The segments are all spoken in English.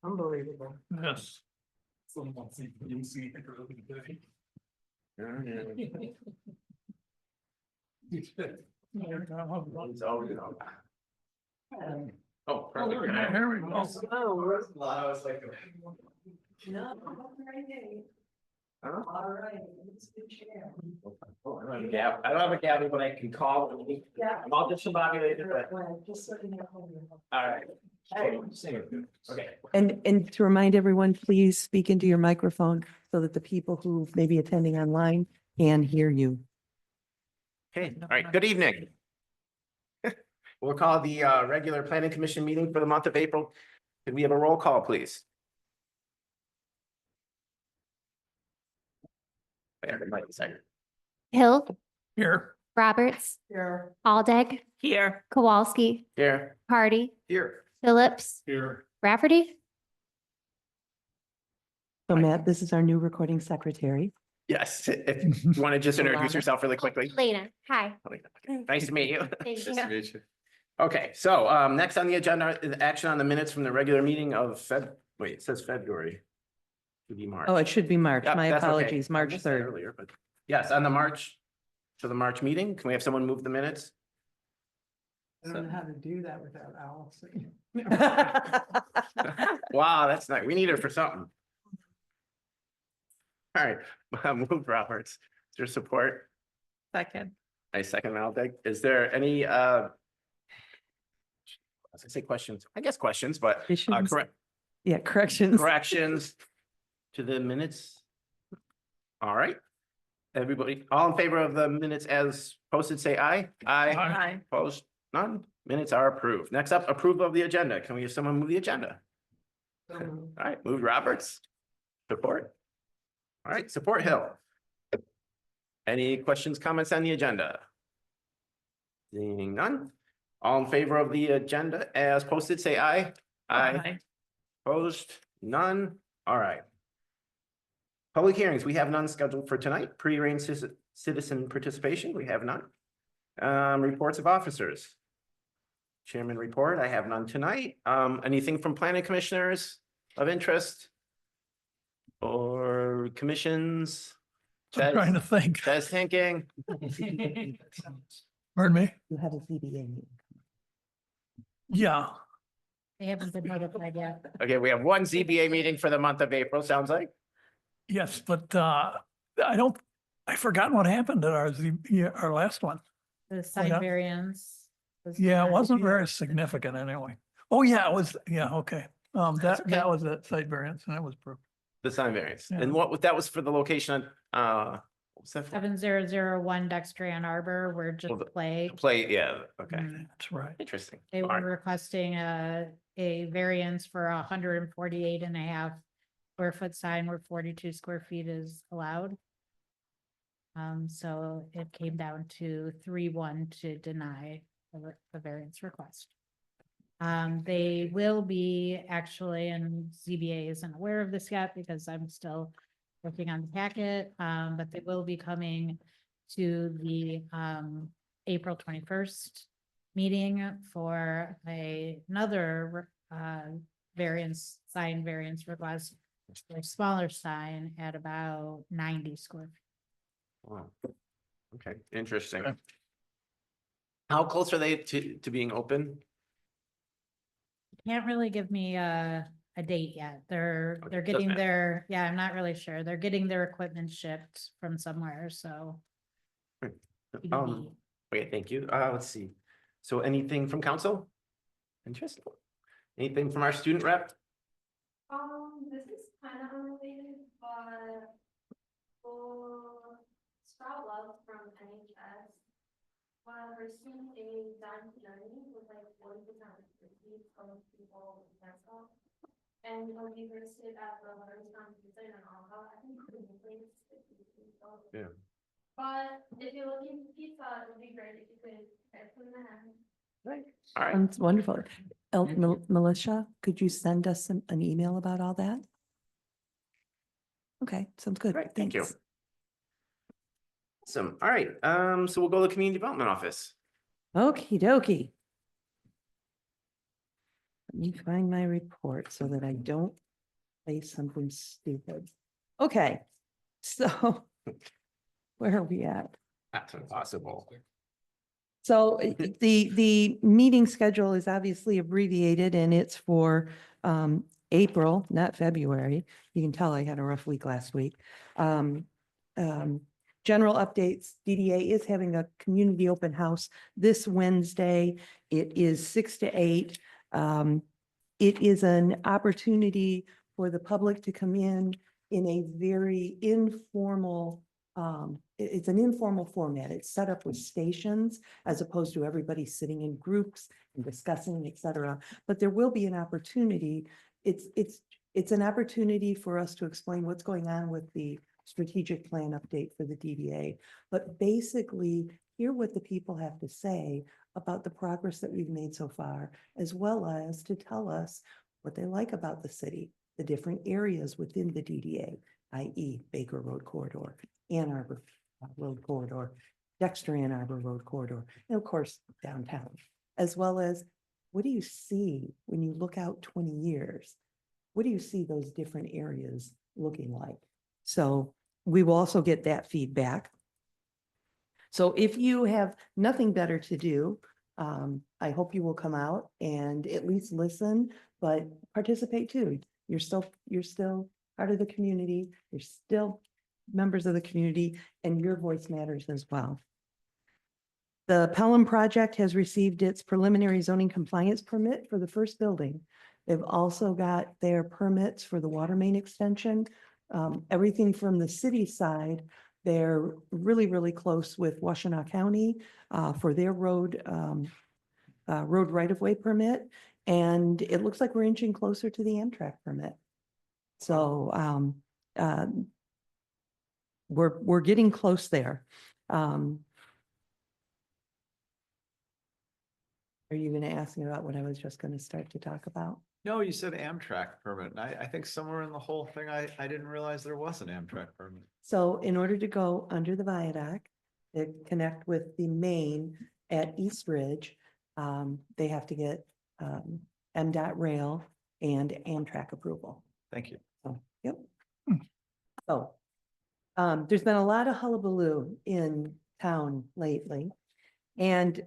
Unbelievable. Yes. Oh, perfect. There we go. Oh, I was like. no. Huh? All right. It's a good chair. Oh, I don't have a gavel. I don't have a gavel, but I can call when we. Yeah. I'm all discombobulated, but, Well, just so you know. all right. Okay. And to remind everyone, please speak into your microphone so that the people who may be attending online can hear you. Okay, all right, good evening. We'll call the regular planning commission meeting for the month of April. Could we have a roll call, please? Wait, there might be a second. Hill, Here. Roberts, Here. Aldag, Here. Kowalski, Here. Hardy, Here. Phillips, Here. Rafferty. So Right. Matt, this is our new recording secretary. Yes, if you want to just introduce Yolanda. yourself really quickly. Lena, hi. Okay, nice to meet you. Thank Nice to you. meet you. Okay, so next on the agenda is action on the minutes from the regular meeting of wait, it says February. Should be March. Oh, it should be March. Yep, My that's okay. apologies, I March missed that 3rd. Earlier, but yes, on the March, to the March meeting, can we have someone move the minutes? I don't know how to do that without Allison. Wow, that's nice. We need her for something. All right, move Roberts. Is there support? Second. I second Aldeg. Is there any, I was gonna say questions, I guess questions, but Additions? correct, Yeah, corrections. corrections to the minutes? All right. Everybody, all in favor of the minutes as posted, say aye. Aye. Aye. Opposed? None. Minutes are approved. Next up, approval of the agenda. Can we have someone move the agenda? All right, moved Roberts. Support. All right, support Hill. Any questions, comments on the agenda? Seeing none. All in favor of the agenda as posted, say aye. Aye. Opposed? None. All right. Public hearings, we have none scheduled for tonight. Pre-arranged citizen participation, we have none. Reports of officers. Chairman report, I have none tonight. Anything from planning commissioners of interest? Or commissions? I'm trying to think. Says thinking. Pardon me? You have a ZBA meeting. Yeah. They haven't been notified yet. Okay, we have one ZBA meeting for the month of April, sounds like. Yes, but I forgot what happened at our last one. The Yeah. sign variance. was Yeah, it denied. wasn't very significant anyway. Oh, yeah, it was, yeah, okay. That's okay. That was a site variance and that was approved. The sign variance. Yeah. And that was for the location on, what was that for? 7001 Dexter Ann Arbor, we're just Well, the- play. Play, yeah, okay, That's right. interesting. They All were right. requesting a variance for 148.5 square foot sign where 42 square feet is allowed. So it came down to 3-1 to deny the variance request. They will be actually, and ZBA isn't aware of this yet because I'm still working on the packet, but they will be coming to the April 21st meeting for another sign variance request. For a smaller sign at about 90 square feet. Wow. Okay, interesting. Okay. How close are they to being open? Can't really give me a date yet. They're Okay, doesn't getting matter. yeah, I'm not really sure. They're getting their equipment shipped from somewhere, so. TBD. Okay, thank you. Let's see. So anything from council? Interesting. Anything from our student rep? This is kind of unrelated, but for Sprout Love from NHS, we're seeing a done journey with like 40% of people with cancer. And when we listed at the Learnstown Pizza and Alcohol, I think it's a place. Yeah. But if you're looking for pizza, it would be great if you could get from them. All right, Sounds wonderful. Melissa, could you send us an email about all that? Okay, sounds good. Great, thank you. Thanks. awesome. All right, so we'll go to the community development office. Okey dokey. Let me find my report so that I don't say something stupid. Okay, so where are we at? That's impossible. So the meeting schedule is obviously abbreviated and it's for April, not February. You can tell I had a rough week last week. General updates, DDA is having a community open house this Wednesday. It is 6 to 8. It is an opportunity for the public to come in a very informal, it's an informal format. It's set up with stations as opposed to everybody sitting in groups and discussing, et cetera. But there will be an opportunity. It's an opportunity for us to explain what's going on with the strategic plan update for the DDA, but basically hear what the people have to say about the progress that we've made so far, as well as to tell us what they like about the city, the different areas within the DDA, i.e. Baker Road Corridor, Ann Arbor Road Corridor, Dexter Ann Arbor Road Corridor, and of course, downtown, as well as what do you see when you look out 20 years? What do you see those different areas looking like? So we will also get that feedback. So if you have nothing better to do, I hope you will come out and at least listen, but participate too. You're still part of the community. You're still members of the community and your voice matters as well. The Pelham project has received its preliminary zoning compliance permit for the first building. They've also got their permits for the water main extension. Everything from the city side, they're really, really close with Washtenaw County for their road right-of-way permit. And it looks like we're inching closer to the Amtrak permit. So we're getting close there. Are you going to ask me about what I was just going to start to talk about? No, you said Amtrak permit. And I think somewhere in the whole thing, I didn't realize there was an Amtrak permit. So in order to go under the viaduct, to connect with the main at East Ridge, they have to get MDOT rail and Amtrak approval. Thank you. So, yep. So there's been a lot of hullabaloo in town lately. And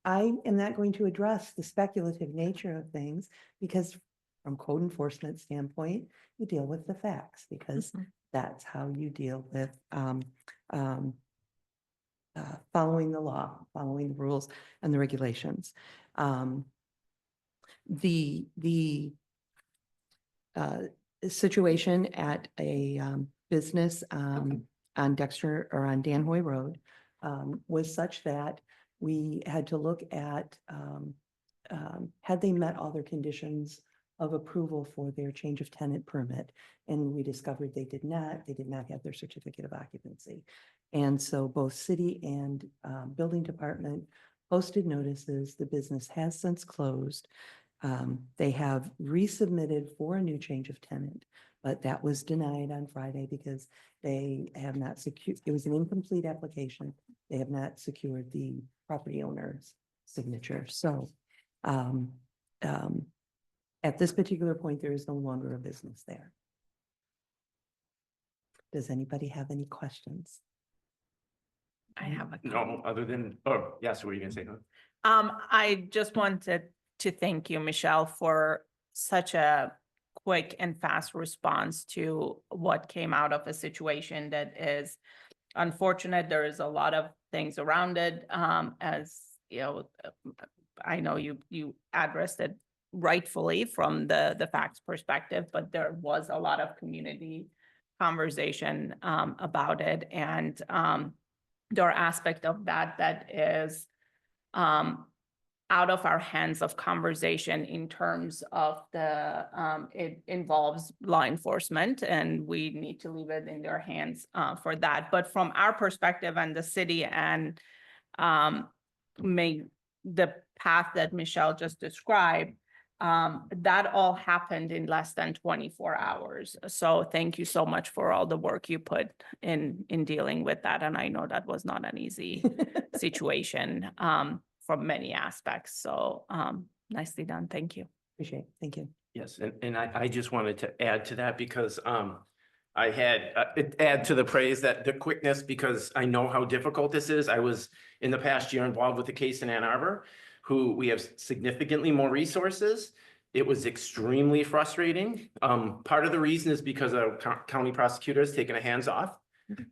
I am not going to address the speculative nature of things because from code enforcement standpoint, you deal with the facts because that's how you deal with following the law, following the rules and the regulations. The situation at a business on Dexter or on Danhoy Road was such that we had to look at had they met all their conditions of approval for their change of tenant permit. And we discovered they did not have their certificate of occupancy. And so both city and building department posted notices. The business has since closed. They have resubmitted for a new change of tenant, but that was denied on Friday because they have not secured, it was an incomplete application. They have not secured the property owner's signature. So at this particular point, there is no longer a business there. Does anybody have any questions? I have a No, comment. other than, oh, yes, what were you gonna say? I just wanted to thank you, Michelle, for such a quick and fast response to what came out of a situation that is unfortunate. There is a lot of things around it. As you know, I know you addressed it rightfully from the facts perspective, but there was a lot of community conversation about it. And there are aspects of that is out of our hands of conversation in terms of it involves law enforcement, and we need to leave it in their hands for that. But from our perspective and the city and the path that Michelle just described, that all happened in less than 24 hours. So thank you so much for all the work you put in dealing with that. And I know that was not an easy situation from many aspects. So nicely done. Thank you. Appreciate it. Thank you. Yes, and I just wanted to add to that because I had add to the praise that the quickness, because I know how difficult this is. I was in the past year involved with a case in Ann Arbor, who we have significantly more resources. It was extremely frustrating. Part of the reason is because our county prosecutor has taken a hands off.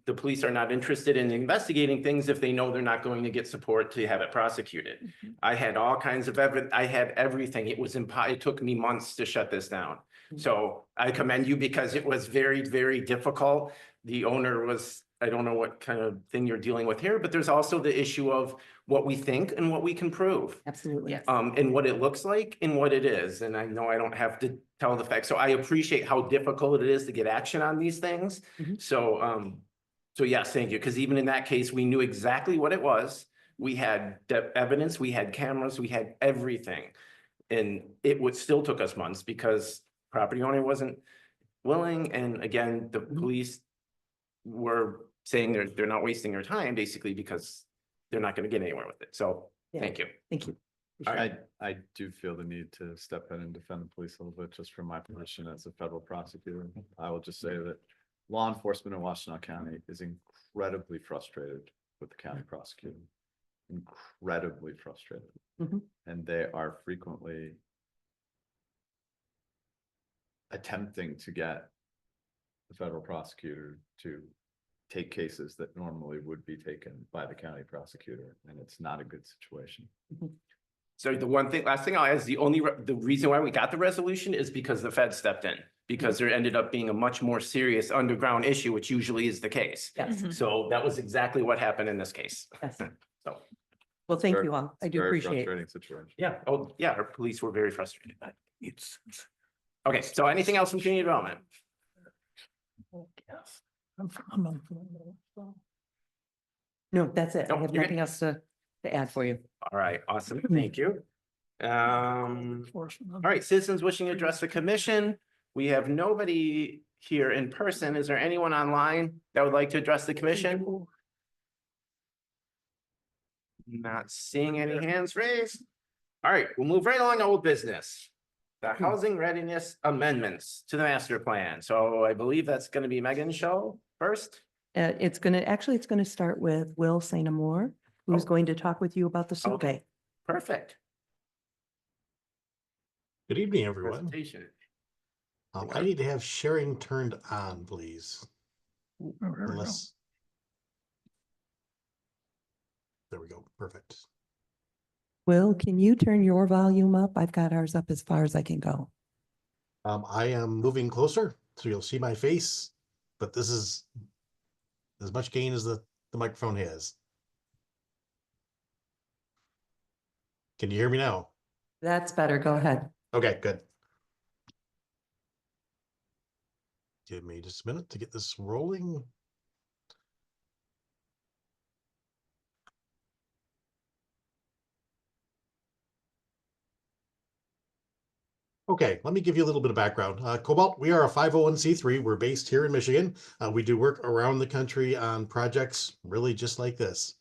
The police are not interested in investigating things if they know they're not going to get support to have it prosecuted. I had all kinds of I had everything. It was it took me months to shut this down. So I commend you because it was very, very difficult. The owner was, I don't know what kind of thing you're dealing with here, but there's also the issue of what we think and what we can prove. Absolutely. Yes. And what it looks like and what it is. And I know I don't have to tell the facts. So I appreciate how difficult it is to get action on these things. Mhm. So yes, thank you. Because even in that case, we knew exactly what it was. We had evidence, we had cameras, we had everything. And it would still took us months because property owner wasn't willing. And again, the police were saying they're not wasting their time basically because they're not going to get anywhere with it. So Yeah. thank you. Thank you. All right. I do feel the need to step in and defend the police a little bit, just from my position as a federal prosecutor. I will just say that law enforcement in Washtenaw County is incredibly frustrated with the county prosecutor. Incredibly frustrated. Mhm. And they are frequently attempting to get the federal prosecutor to take cases that normally would be taken by the county prosecutor, and it's not a good situation. So the last thing I'll add is the reason why we got the resolution is because the Fed stepped in, because there ended up being a much more serious underground issue, which usually is the case. Yes, Mhm. So that was exactly what happened in this case. yes. So, Well, thank Very- you all. I It's do a very appreciate it. frustrating situation. yeah, oh, yeah, our police were very frustrated. It's, Okay, so anything else from community development? yes. I'm unfamiliar, so. No, that's it. I No, have you're good. nothing else to add for you. All right, awesome, thank you. All Enforcement. right, citizens wishing to address the commission. We have nobody here in person. Is there anyone online that would like to address the commission? Not seeing any hands raised. All right, we'll move right along to old business. The housing readiness amendments to the master plan. So I believe that's going to be Megan's show first. It's gonna start with Will St. Amour, who's Oh. going to talk with you about the Okay. survey. Perfect. Good evening, everyone. Presentation. I need to have sharing turned on, please. There we go. Unless. There we go. Perfect. Will, can you turn your volume up? I've got ours up as far as I can go. I am moving closer, so you'll see my face, but this is as much gain as the microphone has. Can you hear me now? That's better. Go ahead. Okay, good. Give me just a minute to get this rolling. Okay, let me give you a little bit of background. Cobalt, we are a 501c3. We're based here in Michigan. We do work around the country on projects really just like this.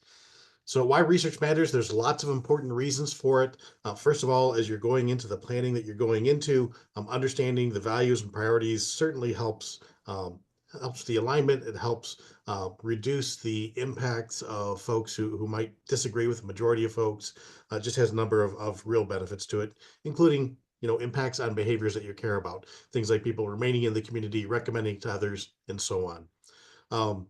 So why research matters, there's lots of important reasons for it. First of all, as you're going into the planning that you're going into, understanding the values and priorities certainly helps the alignment. It helps reduce the impacts of folks who might disagree with the majority of folks. Just has a number of real benefits to it, including impacts on behaviors that you care about. Things like people remaining in the community, recommending to others, and so on.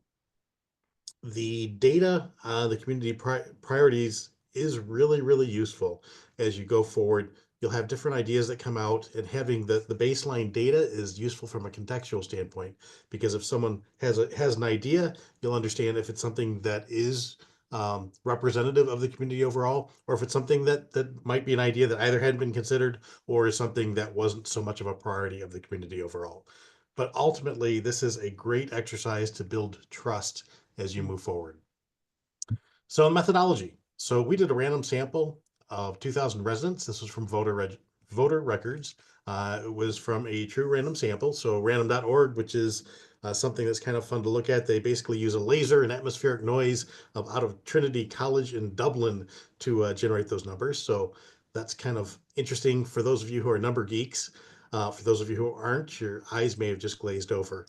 The data on the community priorities is really, really useful as you go forward. You'll have different ideas that come out, and having the baseline data is useful from a contextual standpoint, because if someone has an idea, you'll understand if it's something that is representative of the community overall, or if it's something that might be an idea that either hadn't been considered or is something that wasn't so much of a priority of the community overall. But ultimately, this is a great exercise to build trust as you move forward. So methodology. So we did a random sample of 2,000 residents. This was from voter records. It was from a true random sample. So random.org, which is something that's kind of fun to look at. They basically use a laser and atmospheric noise out of Trinity College in Dublin to generate those numbers. So that's kind of interesting for those of you who are number geeks. For those of you who aren't, your eyes may have just glazed over.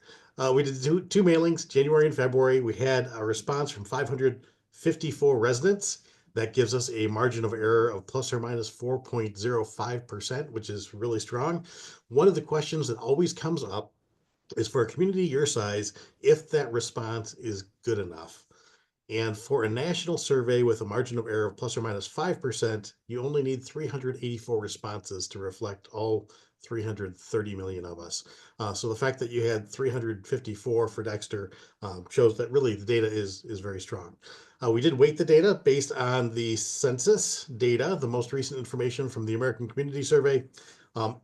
We did two mailings, January and February. We had a response from 554 residents. That gives us a margin of error of plus or minus 4.05%, which is really strong. One of the questions that always comes up is for a community your size, if that response is good enough. And for a national survey with a margin of error of plus or minus 5%, you only need 384 responses to reflect all 330 million of us. So the fact that you had 354 for Dexter shows that really the data is very strong. We did weight the data based on the census data, the most recent information from the American Community Survey.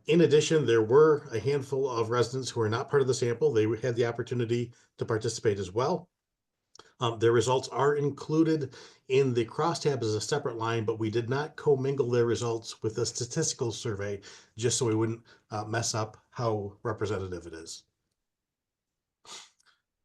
In addition, there were a handful of residents who are not part of the sample. They had the opportunity to participate as well. Their results are included in the crosstab as a separate line, but we did not commingle their results with a statistical survey, just so we wouldn't mess up how representative it is.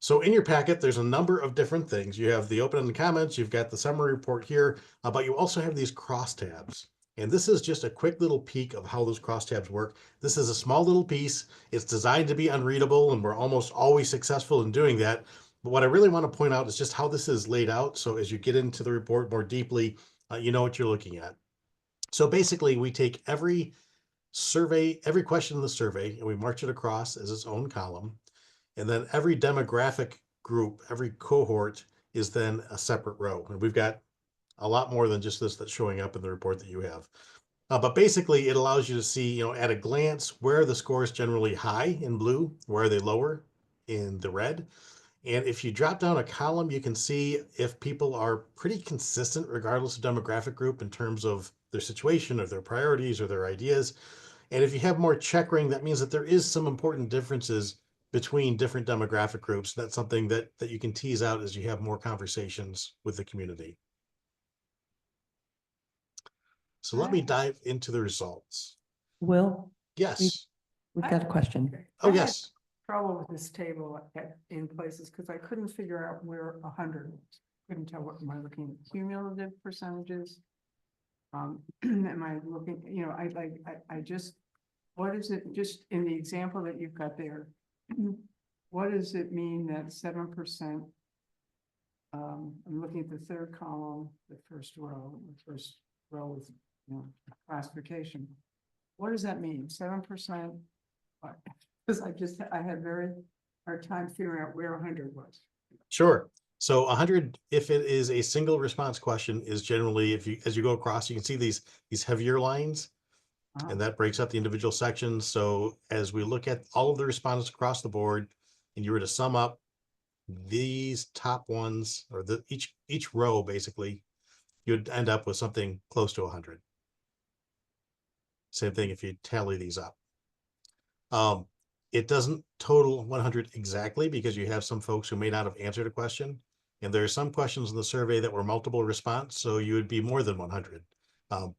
So in your packet, there's a number of different things. You have the open-ended comments, you've got the summary report here, but you also have these crosstabs. And this is just a quick little peek of how those crosstabs work. This is a small little piece. It's designed to be unreadable, and we're almost always successful in doing that. But what I really want to point out is just how this is laid out. So as you get into the report more deeply, you know what you're looking at. So basically, we take every survey, every question in the survey, and we march it across as its own column. And then every demographic group, every cohort is then a separate row. And we've got a lot more than just this that's showing up in the report that you have. But basically, it allows you to see, at a glance, where are the scores generally high in blue, where are they lower in the red. And if you drop down a column, you can see if people are pretty consistent regardless of demographic group in terms of their situation or their priorities or their ideas. And if you have more checkering, that means that there is some important differences between different demographic groups. That's something that you can tease out as you have more conversations with the community. So let me dive into the results. Will, Yes. we've got a question. Okay. Oh, I had yes. Trouble with this table in places because I couldn't figure out where 100 was. Couldn't tell what am I looking at cumulative percentages. Am I looking, I just, what is it, just in the example that you've got there? What does it mean that 7%? I'm looking at the third column, the first row with, classification. What does that mean? 7%? Because I had very hard time figuring out where 100 was. Sure. So 100, if it is a single response question, is generally, as you go across, you can see these heavier lines, and that breaks up the individual sections. So as we look at all of the respondents across the board, and you were to sum up these top ones, or each row, basically, you'd end up with something close to 100. Same thing if you tally these up. It doesn't total 100 exactly because you have some folks who may not have answered a question. And there are some questions in the survey that were multiple response, so you would be more than 100.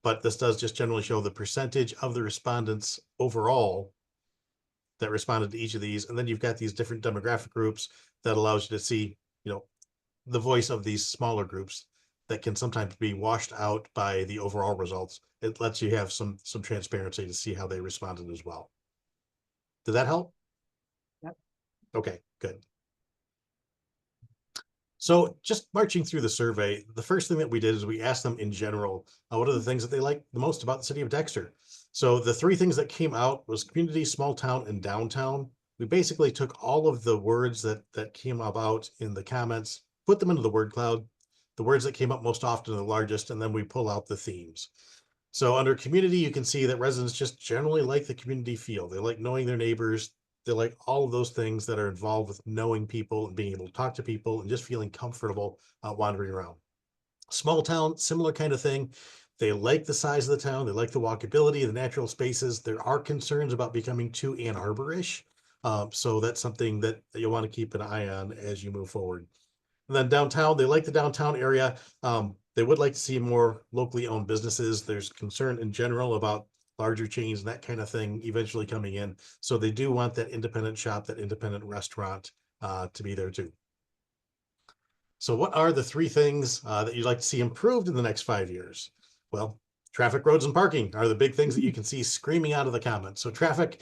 But this does just generally show the percentage of the respondents overall that responded to each of these. And then you've got these different demographic groups that allows you to see, the voice of these smaller groups that can sometimes be washed out by the overall results. It lets you have some transparency to see how they responded as well. Did that help? Yep. Okay, good. So just marching through the survey, the first thing that we did is we asked them in general, what are the things that they like the most about the city of Dexter? So the three things that came out was community, small town, and downtown. We basically took all of the words that came about in the comments, put them into the word cloud, the words that came up most often are the largest, and then we pull out the themes. So under community, you can see that residents just generally like the community feel. They like knowing their neighbors. They like all of those things that are involved with knowing people and being able to talk to people and just feeling comfortable wandering around. Small town, similar kind of thing. They like the size of the town. They like the walkability, the natural spaces. There are concerns about becoming too Ann Arbor-ish. So that's something that you'll want to keep an eye on as you move forward. And then downtown, they like the downtown area. They would like to see more locally owned businesses. There's concern in general about larger chains and that kind of thing eventually coming in. So they do want that independent shop, that independent restaurant to be there too. So what are the three things that you'd like to see improved in the next 5 years? Well, Traffic, roads, and parking are the big things that you can see screaming out of the comments. So traffic,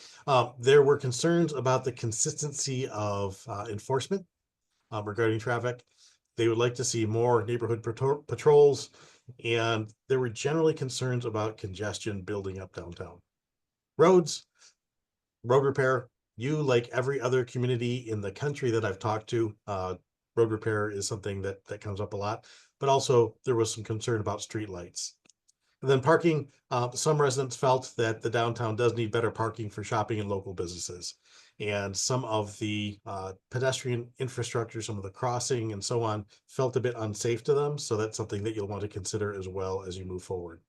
there were concerns about the consistency of enforcement regarding traffic. They would like to see more neighborhood patrols, and there were generally concerns about congestion building up downtown. Roads, road repair, you, like every other community in the country that I've talked to, road repair is something that comes up a lot, but also there was some concern about streetlights. And then parking, some residents felt that the downtown does need better parking for shopping and local businesses. And some of the pedestrian infrastructure, some of the crossing and so on, felt a bit unsafe to them. So that's something that you'll want to consider as well as you move forward.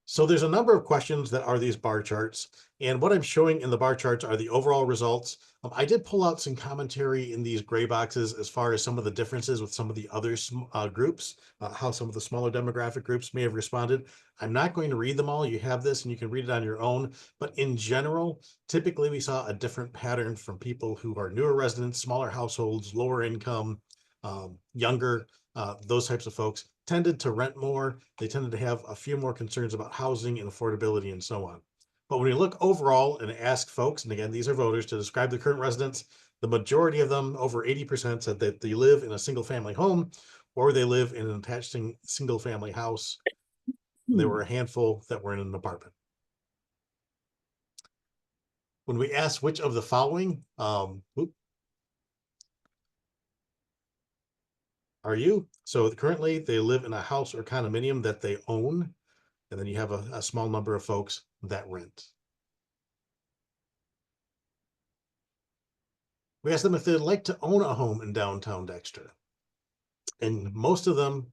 So there's a number of questions that are these bar charts, and what I'm showing in the bar charts are the overall results. I did pull out some commentary in these gray boxes as far as some of the differences with some of the other groups, how some of the smaller demographic groups may have responded. I'm not going to read them all. You have this and you can read it on your own. But in general, typically we saw a different pattern from people who are newer residents, smaller households, lower income, younger, those types of folks tended to rent more. They tended to have a few more concerns about housing and affordability and so on. But when we look overall and ask folks, and again, these are voters, to describe the current residents, the majority of them, over 80%, said that they live in a single family home or they live in an attached single family house. There were a handful that were in an apartment. When we asked which of the following, are you? So currently they live in a house or condominium that they own. And then you have a small number of folks that rent. We asked them if they'd like to own a home in downtown Dexter. And most of them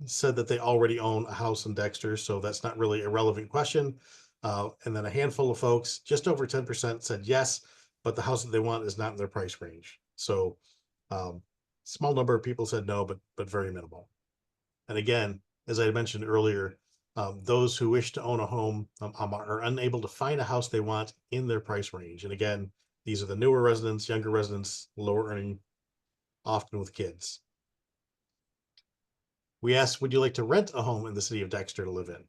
said that they already own a house in Dexter, so that's not really a relevant question. And then a handful of folks, just over 10%, said yes, but the house that they want is not in their price range. So small number of people said no, but very minimal. And again, as I mentioned earlier, those who wish to own a home are unable to find a house they want in their price range. And again, these are the newer residents, younger residents, lower earning, often with kids. We asked, would you like to rent a home in the city of Dexter to live in?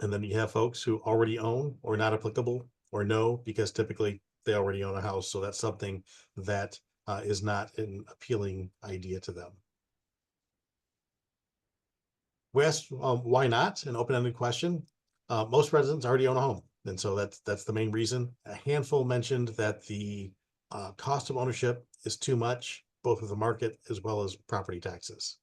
And then you have folks who already own or not applicable or no, because typically they already own a house. So that's something that is not an appealing idea to them. We asked why not, an open-ended question. Most residents already own a home, and so that's the main reason. A handful mentioned that the cost of ownership is too much, both with the market as well as property taxes.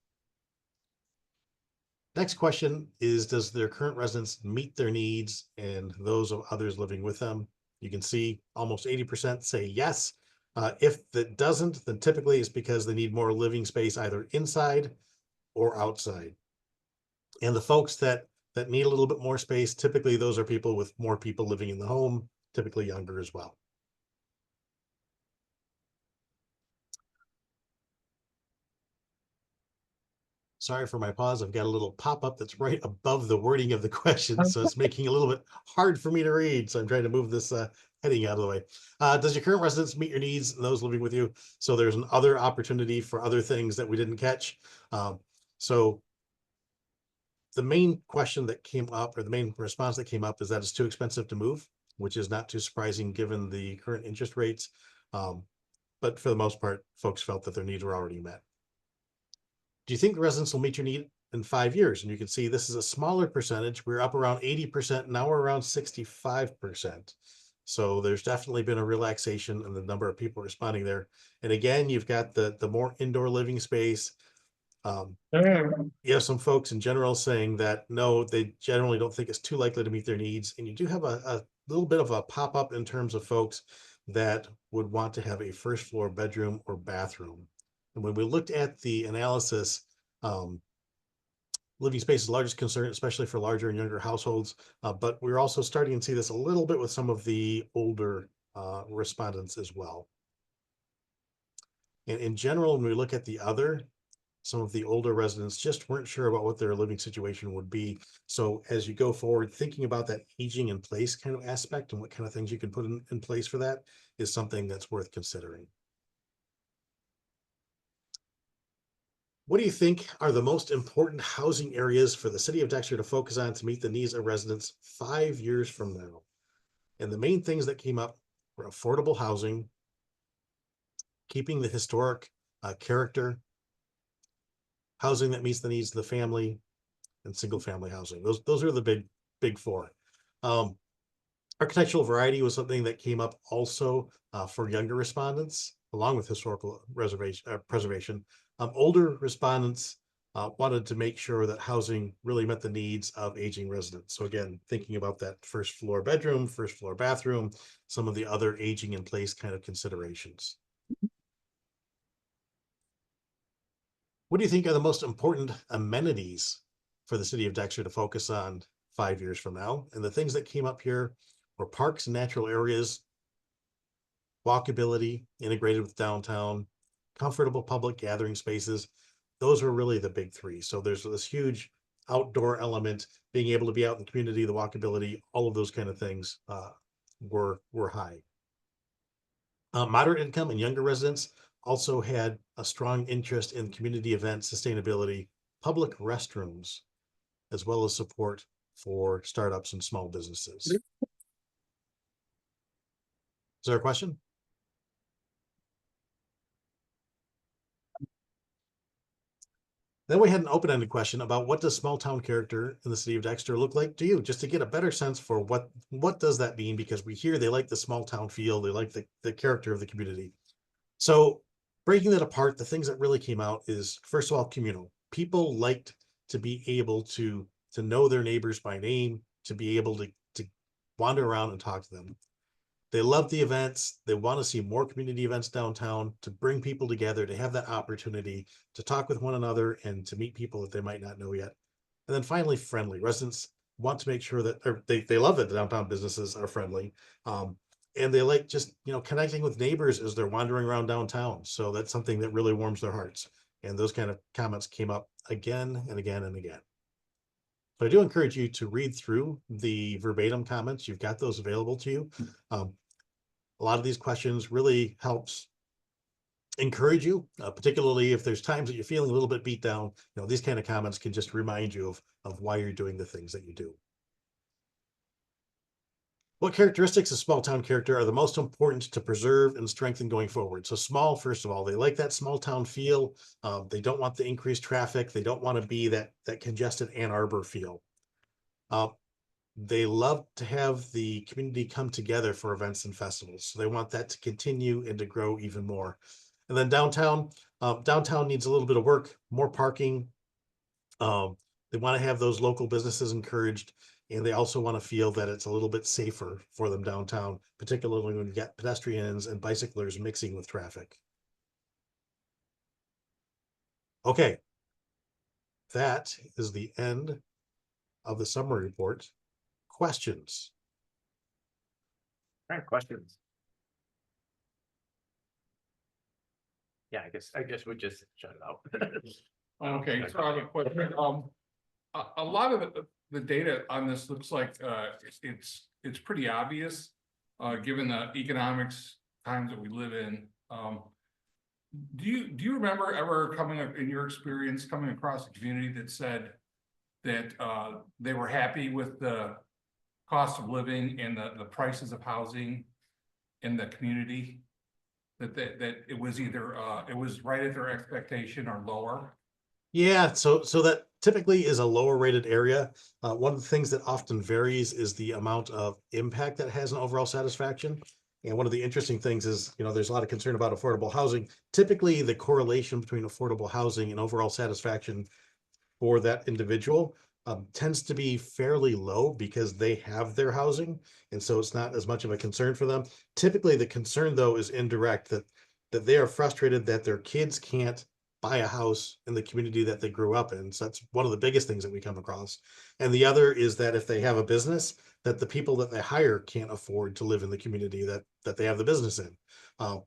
Next question is, does their current residence meet their needs and those of others living with them? You can see almost 80% say yes. If that doesn't, then typically it's because they need more living space either inside or outside. And the folks that need a little bit more space, typically those are people with more people living in the home, typically younger as well. Sorry for my pause. I've got a little pop-up that's right above the wording of the question, so it's making it a little bit hard for me to read. So I'm trying to move this heading out of the way. Does your current residence meet your needs and those living with you? So there's an other opportunity for other things that we didn't catch. So the main question that came up, or the main response that came up, is that it's too expensive to move, which is not too surprising given the current interest rates. But for the most part, folks felt that their needs were already met. Do you think the residents will meet your need in 5 years? And you can see this is a smaller percentage. We're up around 80%. Now we're around 65%. So there's definitely been a relaxation in the number of people responding there. And again, you've got the more indoor living space. You have some folks in general saying that no, they generally don't think it's too likely to meet their needs. And you do have a little bit of a pop-up in terms of folks that would want to have a first floor bedroom or bathroom. And when we looked at the analysis, living space is the largest concern, especially for larger and younger households. But we're also starting to see this a little bit with some of the older respondents as well. And in general, when we look at the other, some of the older residents just weren't sure about what their living situation would be. So as you go forward, thinking about that aging in place kind of aspect and what kind of things you can put in place for that is something that's worth considering. What do you think are the most important housing areas for the city of Dexter to focus on to meet the needs of residents 5 years from now? And the main things that came up were affordable housing, keeping the historic character, housing that meets the needs of the family, and single family housing. Those are the big four. Architectural variety was something that came up also for younger respondents, along with historical preservation. Older respondents wanted to make sure that housing really met the needs of aging residents. So again, thinking about that first floor bedroom, first floor bathroom, some of the other aging in place kind of considerations. What do you think are the most important amenities for the city of Dexter to focus on 5 years from now? And the things that came up here were parks and natural areas, walkability integrated with downtown, comfortable public gathering spaces. Those are really the big three. So there's this huge outdoor element, being able to be out in the community, the walkability, all of those kind of things were high. Moderate income and younger residents also had a strong interest in community events, sustainability, public restrooms, as well as support for startups and small businesses. Is there a question? Then we had an open-ended question about what does small town character in the city of Dexter look like to you, just to get a better sense for what does that mean, because we hear they like the small town feel, they like the character of the community. So breaking that apart, the things that really came out is, first of all, communal. People liked to be able to know their neighbors by name, to be able to wander around and talk to them. They love the events. They want to see more community events downtown, to bring people together, to have that opportunity to talk with one another and to meet people that they might not know yet. And then finally, friendly. Residents want to make sure that, or they love that the downtown businesses are friendly. And they like just, connecting with neighbors as they're wandering around downtown. So that's something that really warms their hearts. And those kind of comments came up again and again and again. But I do encourage you to read through the verbatim comments. You've got those available to you. A lot of these questions really helps encourage you, particularly if there's times that you're feeling a little bit beat down. These kind of comments can just remind you of why you're doing the things that you do. What characteristics of small town character are the most important to preserve and strengthen going forward? So small, first of all, they like that small town feel. They don't want the increased traffic. They don't want to be that congested Ann Arbor feel. They love to have the community come together for events and festivals. So they want that to continue and to grow even more. And then downtown needs a little bit of work, more parking. They want to have those local businesses encouraged. And they also want to feel that it's a little bit safer for them downtown, particularly when you get pedestrians and bicyclers mixing with traffic. Okay. That is the end of the summary report. Questions? All right, questions? Yeah, I guess we just shut it out. Okay, so I have a question. A lot of the data on this looks like it's pretty obvious, given the economics times that we live in. Do you remember ever coming up in your experience coming across a community that said that they were happy with the cost of living and the prices of housing in the community? That it was either it was right at their expectation or lower? Yeah, so that typically is a lower rated area. One of the things that often varies is the amount of impact that has an overall satisfaction. And one of the interesting things is, there's a lot of concern about affordable housing. Typically, the correlation between affordable housing and overall satisfaction for that individual tends to be fairly low because they have their housing. And so it's not as much of a concern for them. Typically, the concern, though, is indirect, that they are frustrated that their kids can't buy a house in the community that they grew up in. So that's one of the biggest things that we come across. And the other is that if they have a business, that the people that they hire can't afford to live in the community that they have the business in. So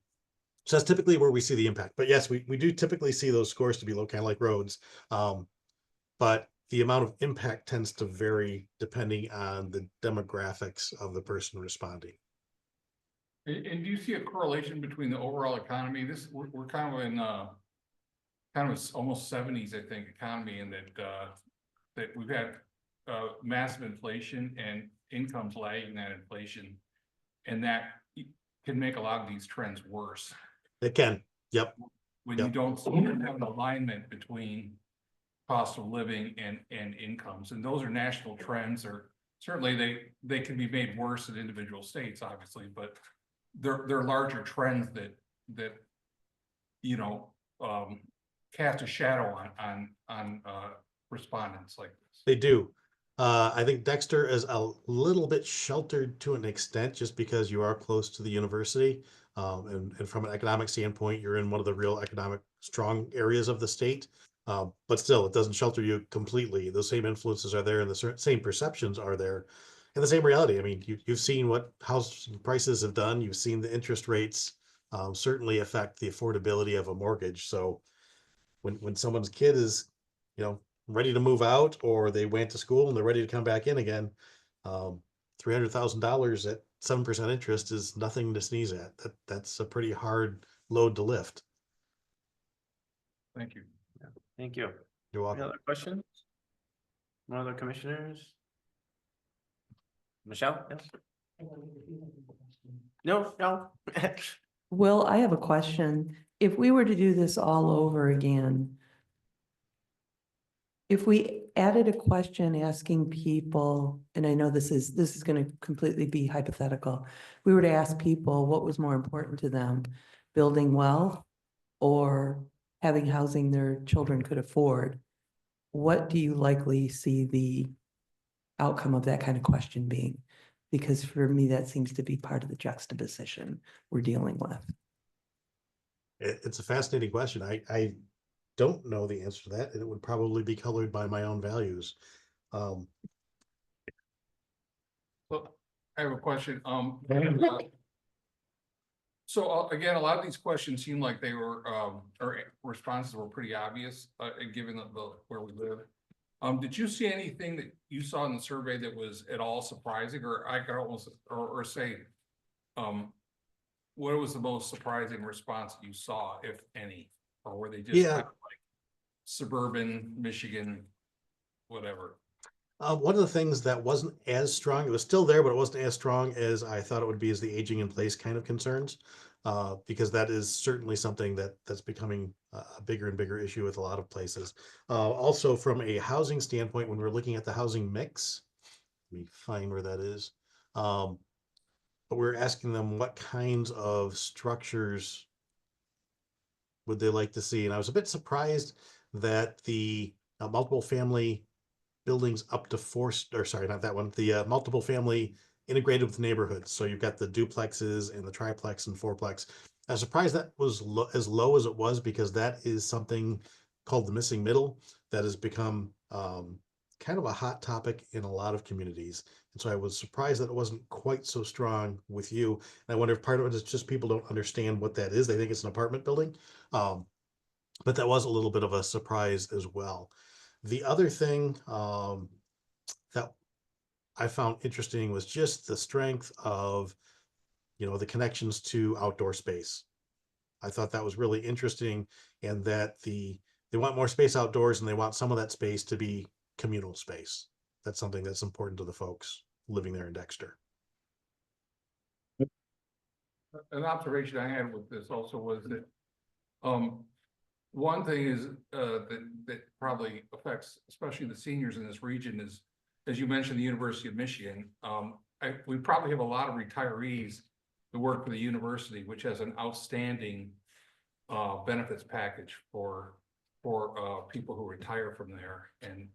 that's typically where we see the impact. But yes, we do typically see those scores to be low, kind of like roads. But the amount of impact tends to vary depending on the demographics of the person responding. And do you see a correlation between the overall economy? We're kind of in kind of almost seventies, I think, economy, and that we've had massive inflation and incomes lagging that inflation. And that can make a lot of these trends worse It can, yep. when you Yep. don't have an alignment between cost of living and incomes. And those are national trends, or certainly they can be made worse in individual states, obviously, but they're larger trends that you know, cast a shadow on respondents like this. They do. I think Dexter is a little bit sheltered to an extent just because you are close to the university. And from an economic standpoint, you're in one of the real economic strong areas of the state. But still, it doesn't shelter you completely. Those same influences are there and the same perceptions are there. And the same reality. I mean, you've seen what house prices have done. You've seen the interest rates certainly affect the affordability of a mortgage. So when someone's kid is, you know, ready to move out, or they went to school and they're ready to come back in again, $300,000 at 7% interest is nothing to sneeze at. That's a pretty hard load to lift. Thank you. Thank you. You're Any welcome. other questions? No other commissioners? Michelle? Yes? No. Will, I have a question. If we were to do this all over again, if we added a question asking people, and I know this is going to completely be hypothetical, we were to ask people what was more important to them, building wealth or having housing their children could afford, what do you likely see the outcome of that kind of question being? Because for me, that seems to be part of the juxtaposition we're dealing with. It's a fascinating question. I don't know the answer to that, and it would probably be colored by my own values. Well, I have a question. So again, a lot of these questions seem like they were, or responses were pretty obvious, given where we live. Did you see anything that you saw in the survey that was at all surprising, or I could almost, or say, what was the most surprising response that you saw, if any? Or were they just Yeah. kind of like suburban Michigan, whatever? One of the things that wasn't as strong, it was still there, but it wasn't as strong as I thought it would be, is the aging in place kind of concerns. Because that is certainly something that's becoming a bigger and bigger issue with a lot of places. Also from a housing standpoint, when we're looking at the housing mix, let me find where that is. But we're asking them what kinds of structures would they like to see? And I was a bit surprised that the multiple family buildings up to four, or sorry, not that one, the multiple family integrated with neighborhoods. So you've got the duplexes and the triplex and fourplex. I was surprised that was as low as it was, because that is something called the missing middle that has become kind of a hot topic in a lot of communities. And so I was surprised that it wasn't quite so strong with you. And I wonder if part of it is just people don't understand what that is. They think it's an apartment building. But that was a little bit of a surprise as well. The other thing that I found interesting was just the strength of, you know, the connections to outdoor space. I thought that was really interesting, and that they want more space outdoors, and they want some of that space to be communal space. That's something that's important to the folks living there in Dexter. An observation I had with this also was that, one thing is, that probably affects, especially the seniors in this region, is, as you mentioned, the University of Michigan. We probably have a lot of retirees that work for the university, which has an outstanding benefits package for people who retire from there, and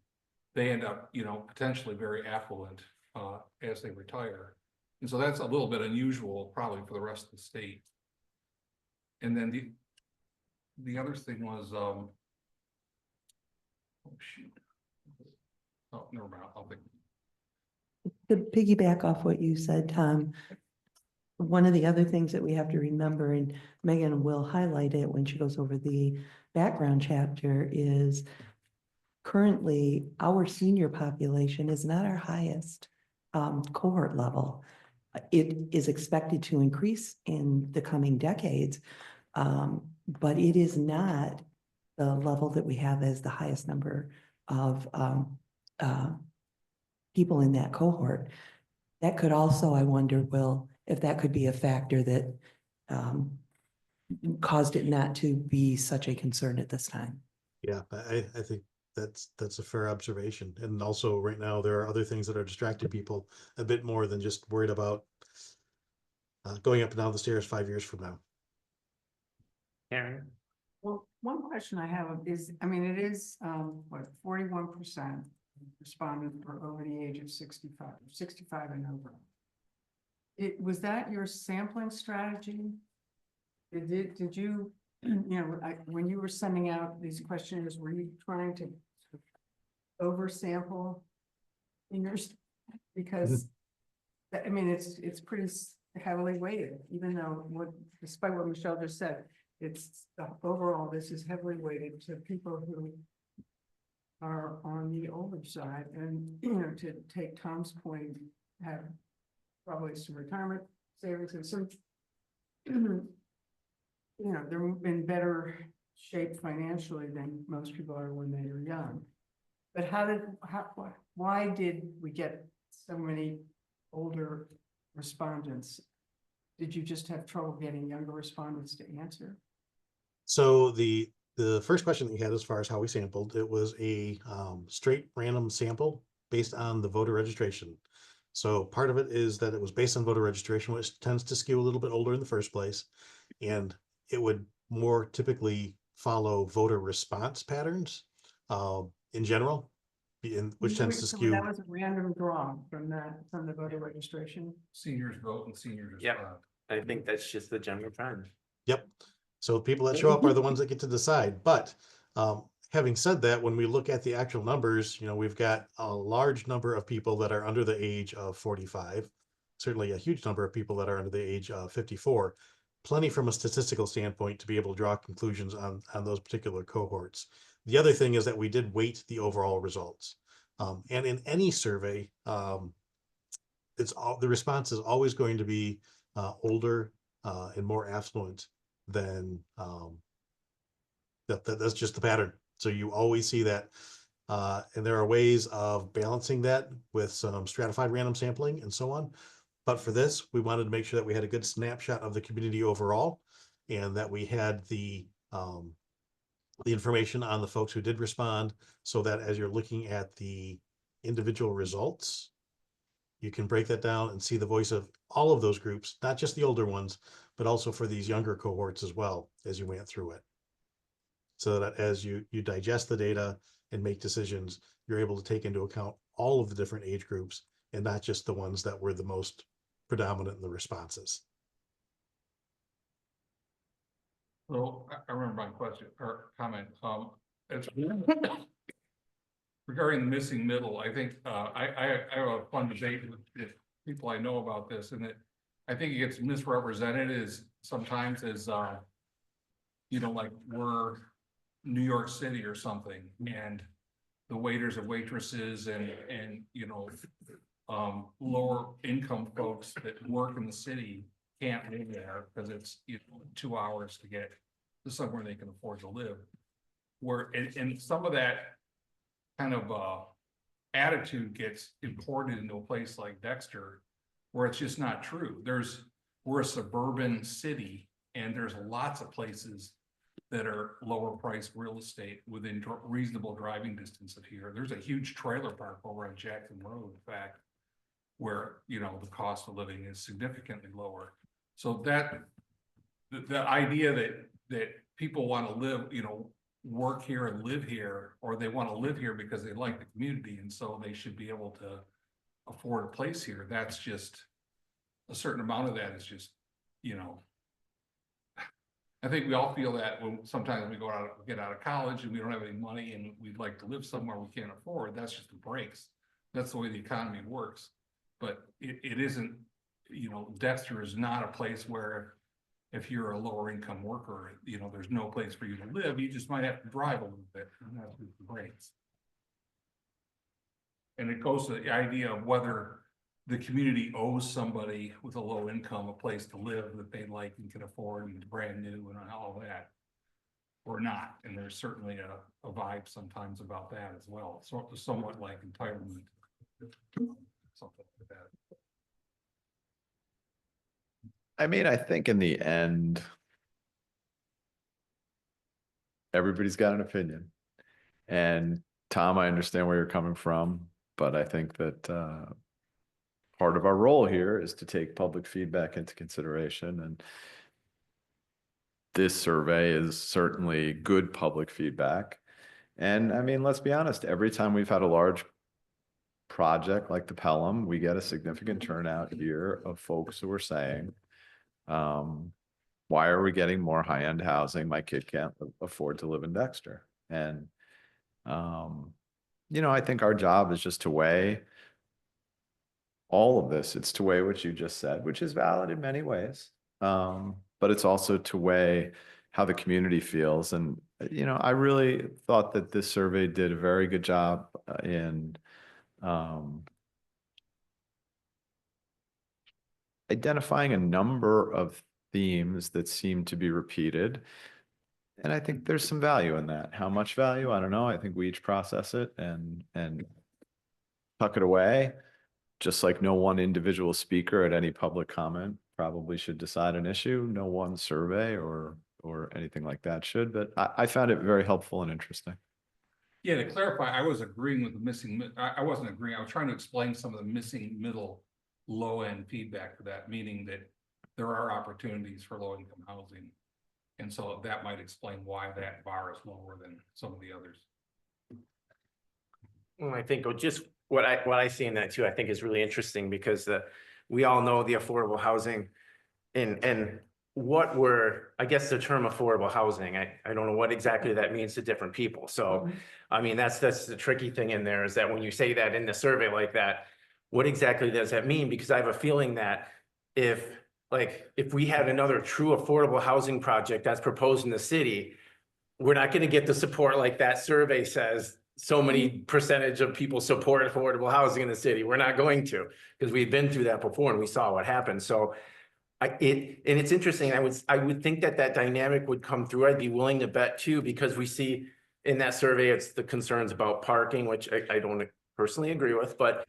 they end up, you know, potentially very affluent as they retire. And so that's a little bit unusual probably for the rest of the state. And then the other thing was, oh shoot. Oh, never mind, I'll think. To piggyback off what you said, Tom, one of the other things that we have to remember, and Megan will highlight it when she goes over the background chapter, is currently our senior population is not our highest cohort level. It is expected to increase in the coming decades, but it is not the level that we have as the highest number of people in that cohort. That could also, I wonder, Will, if that could be a factor that caused it not to be such a concern at this time. Yeah, I think that's a fair observation. And also right now, there are other things that are distracting people a bit more than just worried about going up and down the stairs 5 years from now. Karen? Well, one question I have is, I mean, it is, what, 41% responded for over the age of 65 and over. Was that your sampling strategy? Did you, when you were sending out these questionnaires, were you trying to oversample seniors? Because, I mean, it's pretty heavily weighted, even though despite what Michelle just said, it's overall, this is heavily weighted to people who are on the older side. And, to take Tom's point, have probably some retirement savings and some, they're in better shape financially than most people are when they are young. But why did we get so many older respondents? Did you just have trouble getting younger respondents to answer? So the first question that you had as far as how we sampled, it was a straight random sample based on the voter registration. So part of it is that it was based on voter registration, which tends to skew a little bit older in the first place. And it would more typically follow voter response patterns in general, which tends to So skew. that was a random draw from the voter registration. Seniors vote and seniors Yep. respond. I think that's just the general trend. Yep. So the people that show up are the ones that get to decide. But having said that, when we look at the actual numbers, we've got a large number of people that are under the age of 45, certainly a huge number of people that are under the age of 54, plenty from a statistical standpoint to be able to draw conclusions on those particular cohorts. The other thing is that we did weight the overall results. And in any survey, the response is always going to be older and more affluent than that's just the pattern. So you always see that. And there are ways of balancing that with some stratified random sampling and so on. But for this, we wanted to make sure that we had a good snapshot of the community overall, and that we had the information on the folks who did respond, so that as you're looking at the individual results, you can break that down and see the voice of all of those groups, not just the older ones, but also for these younger cohorts as well as you went through it. So that as you digest the data and make decisions, you're able to take into account all of the different age groups and not just the ones that were the most predominant in the responses. So I remember my question or comment, it's regarding the missing middle. I think, I have a fun debate with people I know about this, and I think it gets misrepresented as sometimes as, like we're New York City or something, and the waiters and waitresses and lower income folks that work in the city can't live there because it's 2 hours to get to somewhere they can afford to live. And some of that kind of attitude gets imported into a place like Dexter, where it's just not true. We're a suburban city, and there's lots of places that are lower priced real estate within reasonable driving distance of here. There's a huge trailer park over on Jackson Road, in fact, where, the cost of living is significantly lower. So that, the idea that people want to live, work here and live here, or they want to live here because they like the community, and so they should be able to afford a place here. That's just, a certain amount of that is just, I think we all feel that when sometimes we get out of college and we don't have any money and we'd like to live somewhere we can't afford. That's just the breaks. That's the way the economy works. But it isn't, Dexter is not a place where if you're a lower income worker, there's no place for you to live. You just might have to drive a little bit, and that's the breaks. And it goes to the idea of whether the community owes somebody with a low income a place to live that they like and can afford and brand new and all that. or not. And there's certainly a vibe sometimes about that as well. So somewhat like entitlement. Something like that. I mean, I think in the end, everybody's got an opinion. And Tom, I understand where you're coming from, but I think that part of our role here is to take public feedback into consideration, and this survey is certainly good public feedback. And I mean, let's be honest, every time we've had a large project like the Pelham, we get a significant turnout here of folks who are saying, why are we getting more high-end housing? My kid can't afford to live in Dexter. And, you know, I think our job is just to weigh all of this. It's to weigh what you just said, which is valid in many ways. But it's also to weigh how the community feels. And, you know, I really thought that this survey did a very good job in identifying a number of themes that seem to be repeated. And I think there's some value in that. How much value? I don't know. I think we each process it and tuck it away. Just like no one individual speaker at any public comment probably should decide an issue. No one survey or anything like that should, but I found it very helpful and interesting. Yeah, to clarify, I was agreeing with the missing, I wasn't agreeing, I was trying to explain some of the missing middle, low end feedback to that, meaning that there are opportunities for low income housing. And so that might explain why that bar is lower than some of the others. Well, I think just what I see in that too, I think is really interesting because we all know the affordable housing and what I guess the term affordable housing, I don't know what exactly that means to different people. So, I mean, that's the tricky thing in there is that when you say that in the survey like that, what exactly does that mean? Because I have a feeling that if we had another true affordable housing project that's proposed in the city, we're not going to get the support like that survey says. So many percentage of people support affordable housing in the city. We're not going to, because we've been through that before and we saw what happened. So and it's interesting. I would think that dynamic would come through. I'd be willing to bet too, because we see in that survey, it's the concerns about parking, which I don't personally agree with, but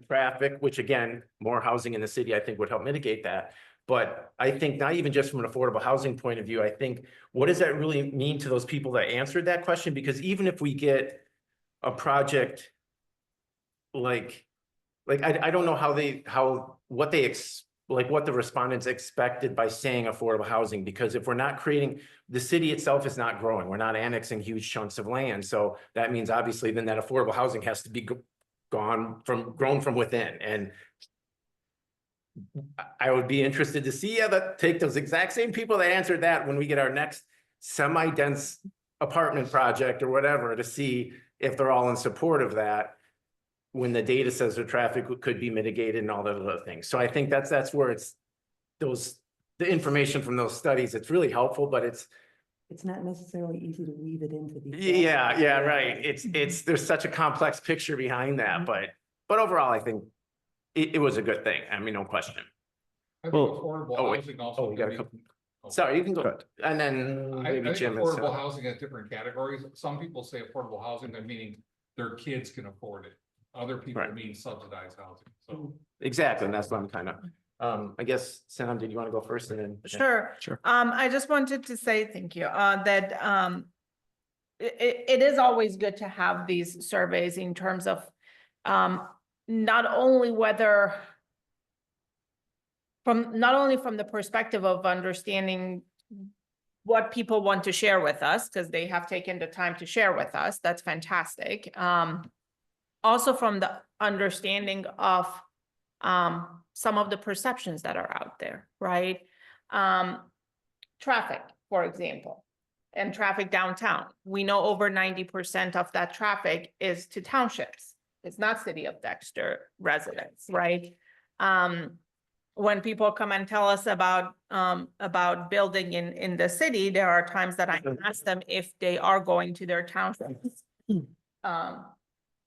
traffic, which again, more housing in the city, I think would help mitigate that. But I think not even just from an affordable housing point of view, I think, what does that really mean to those people that answered that question? Because even if we get a project like I don't know what the respondents expected by saying affordable housing, because if we're not creating, the city itself is not growing, we're not annexing huge chunks of land. So that means obviously then that affordable housing has to be grown from within. And I would be interested to see take those exact same people that answered that when we get our next semi-dense apartment project or whatever, to see if they're all in support of that, when the data says the traffic could be mitigated and all that other things. So I think that's where the information from those studies, it's really helpful, but it's not necessarily easy to weave it into these. yeah, right. There's such a complex picture behind that, but overall, I think it was a good thing. I mean, no question. I think Well, affordable housing also. you got a can be- couple. Oh. Sorry, you can go. Good. And then I maybe think Jim. and affordable Sarah. housing has different categories. Some people say affordable housing, they're meaning their kids can afford it. Other people Right. mean subsidized housing, so. Exactly, and that's what I'm kind of, I guess, Sam, did you want to go first and then? Sure. Sure. I just wanted to say thank you, that, it is always good to have these surveys in terms of, not only from the perspective of understanding what people want to share with us, because they have taken the time to share with us. That's fantastic. Also from the understanding of, some of the perceptions that are out there, right? Traffic, for example, and traffic downtown. We know over 90% of that traffic is to townships. It's not City of Dexter residents, right? When people come and tell us about building in the city, there are times that I ask them if they are going to their townships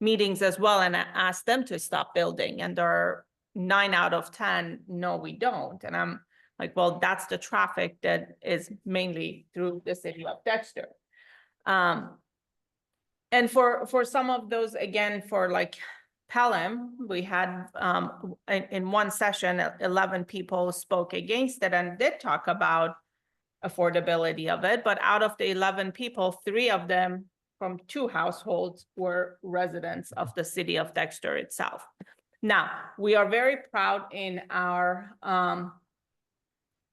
meetings as well, and I ask them to stop building, and there are 9 out of 10, no, we don't. And I'm like, well, that's the traffic that is mainly through the City of Dexter. And for some of those, again, for like Pelham, we had, in one session, 11 people spoke against it and did talk about affordability of it, but out of the 11 people, 3 of them from 2 households were residents of the city of Dexter itself. Now, we are very proud in our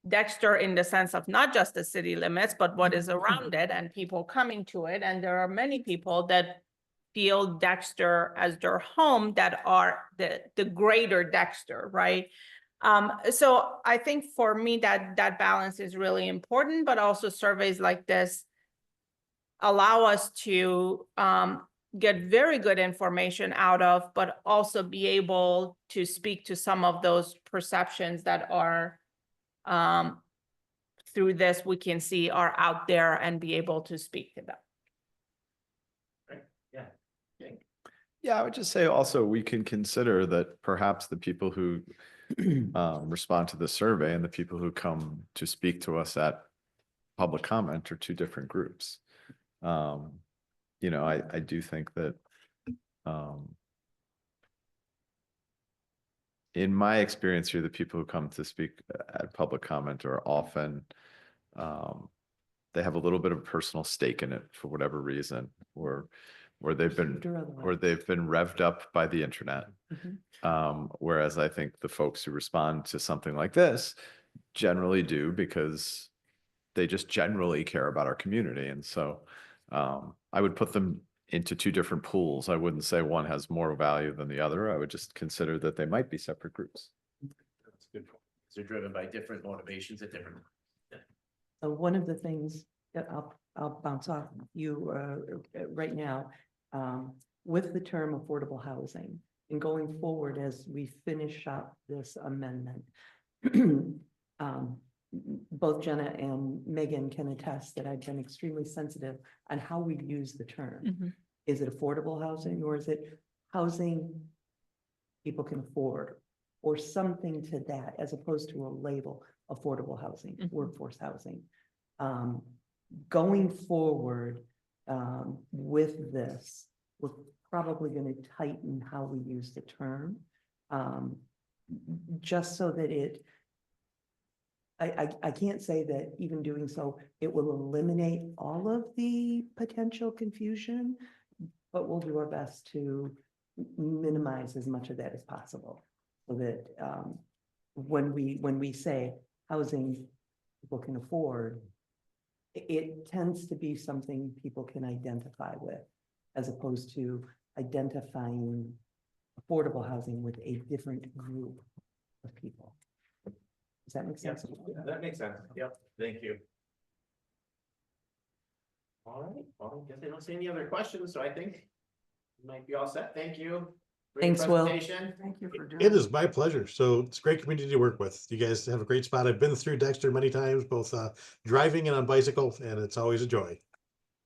Dexter in the sense of not just the city limits, but what is around it and people coming to it. And there are many people that feel Dexter as their home that are the greater Dexter, right? So I think for me that balance is really important, but also surveys like this allow us to get very good information out of, but also be able to speak to some of those perceptions that are through this we can see are out there and be able to speak to them. Right, yeah. Yeah, I would just say also we can consider that perhaps the people who respond to the survey and the people who come to speak to us at public comment are 2 different groups. You know, I do think that in my experience here, the people who come to speak at public comment are often they have a little bit of personal stake in it for whatever reason, or they've been revved up by the internet. Whereas I think the folks who respond to something like this generally do because they just generally care about our community. And so I would put them into 2 different pools. I wouldn't say one has more value than the other. I would just consider that they might be separate groups. That's a good point. They're driven by different motivations at different. So one of the things that I'll bounce off you right now, with the term affordable housing and going forward as we finish up this amendment, both Jenna and Megan can attest that I've been extremely sensitive on how we use the term. Is it affordable housing or is it housing people can afford or something to that as opposed to a label, affordable housing, workforce housing. Going forward with this, we're probably going to tighten how we use the term just so that it, I can't say that even doing so, it will eliminate all of the potential confusion, but we'll do our best to minimize as much of that as possible. So that when we say housing people can afford, it tends to be something people can identify with, as opposed to identifying affordable housing with a different group of people. Does that make sense? That makes sense. Yep, thank you. All right, well, I guess I don't see any other questions, so I think we might be all set. Thank you. for your Thanks, Will. presentation. Thank you for doing. It is my pleasure. So it's a great community to work with. You guys have a great spot. I've been through Dexter many times, both driving and on bicycle, and it's always a joy.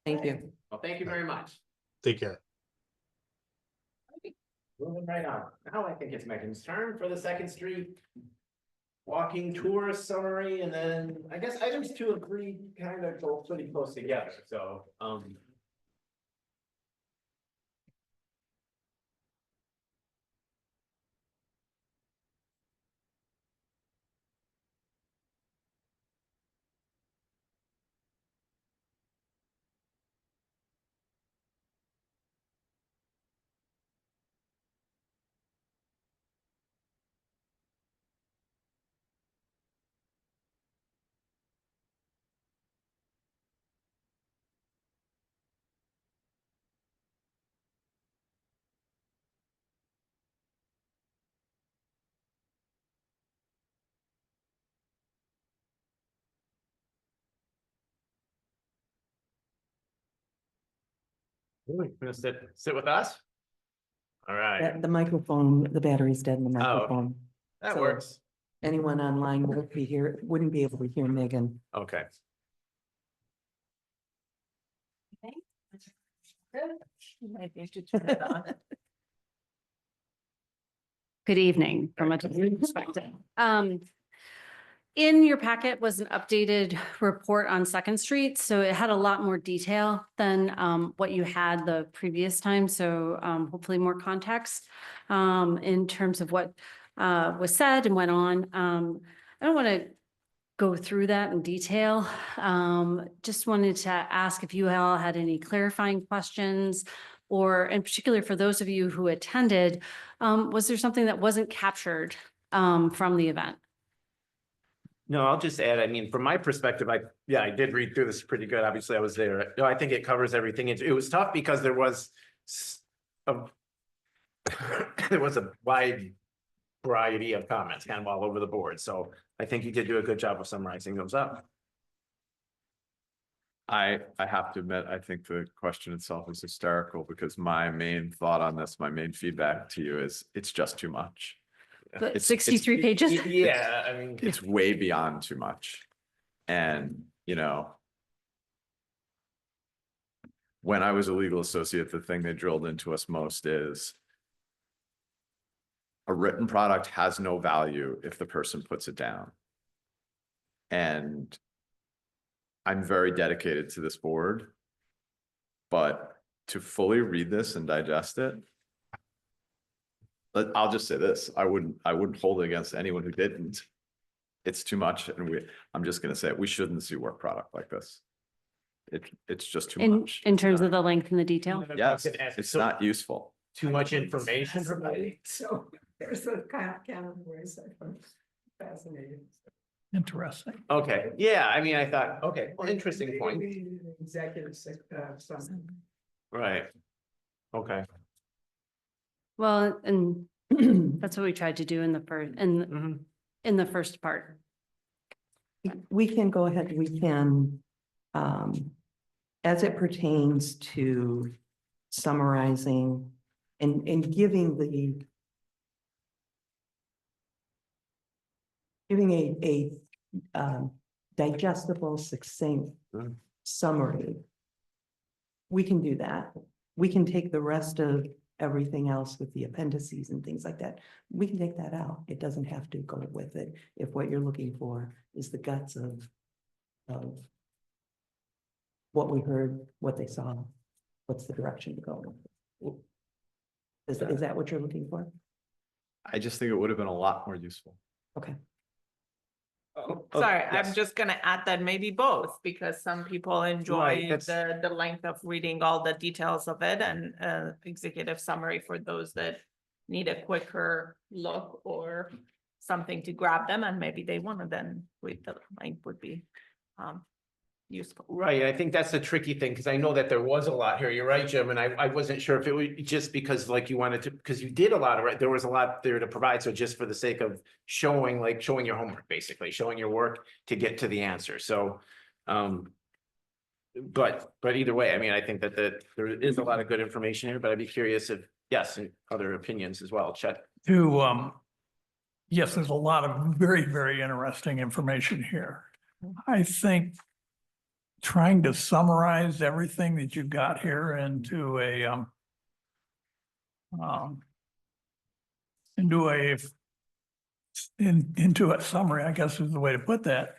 Thank you. Well, thank you very much. Take care. Moving right on. Now I think it's Megan's turn for the Second Street walking tour summary, and then I guess items 2 and 3 kind of go pretty close together, so, gonna sit with us? All right, The microphone, the battery's dead in the microphone. that so- works. Anyone online wouldn't be able to hear Megan. Okay. Might need to turn it on. Good evening from a different perspective. In your packet was an updated report on Second Street, so it had a lot more detail than what you had the previous time, so hopefully more context in terms of what was said and went on. I don't want to go through that in detail. Just wanted to ask if you all had any clarifying questions, or in particular for those of you who attended, was there something that wasn't captured from the event? No, I'll just add, I mean, from my perspective, I did read through this pretty good. Obviously, I was there. No, I think it covers everything. It was tough because there was a there was a wide variety of comments kind of all over the board. So I think you did do a good job of summarizing those up. I have to admit, I think the question itself is hysterical because my main thought on this, my main feedback to you is it's just too much. But It's- 63 pages? Yeah, I mean. It's way beyond too much. And, you know, when I was a legal associate, the thing they drilled into us most is a written product has no value if the person puts it down. And I'm very dedicated to this board, but to fully read this and digest it, but I'll just say this, I wouldn't hold it against anyone who didn't. It's too much, and I'm just gonna say it, we shouldn't see work product like this. It's just too much. In terms of the length and the detail? Yes, it's not useful. Too much information. So there's a kind of voice I find fascinating. Interesting. Okay, yeah, I mean, I thought, okay, well, interesting point, Executive, something. right? Okay. Well, and that's what we tried to do in the first, Mhm. in the first part. We can go ahead, we can, as it pertains to summarizing and giving a digestible, succinct Mm. summary. We can do that. We can take the rest of everything else with the appendices and things like that. We can take that out. It doesn't have to go with it if what you're looking for is the guts of what we heard, what they saw, what's the direction to go. Is that what you're looking for? I just think it would have been a lot more useful. Okay. Sorry, yes. I'm just gonna add that maybe both, because some people enjoy that's- the length of reading all the details of it, and executive summary for those that need a quicker look or something to grab them, and maybe they want to then read the length would be useful. Right, I think that's the tricky thing, because I know that there was a lot here. You're right, Jim, and I wasn't sure if it was just because like you wanted to, because you did a lot of, right, there was a lot there to provide, so just for the sake of showing your homework, basically, showing your work to get to the answer, so. But either way, I mean, I think that there is a lot of good information here, but I'd be curious if, yes, and other opinions as well, Chet. Yes, there's a lot of very, very interesting information here. I think trying to summarize everything that you've got here into into a summary, I guess is the way to put that,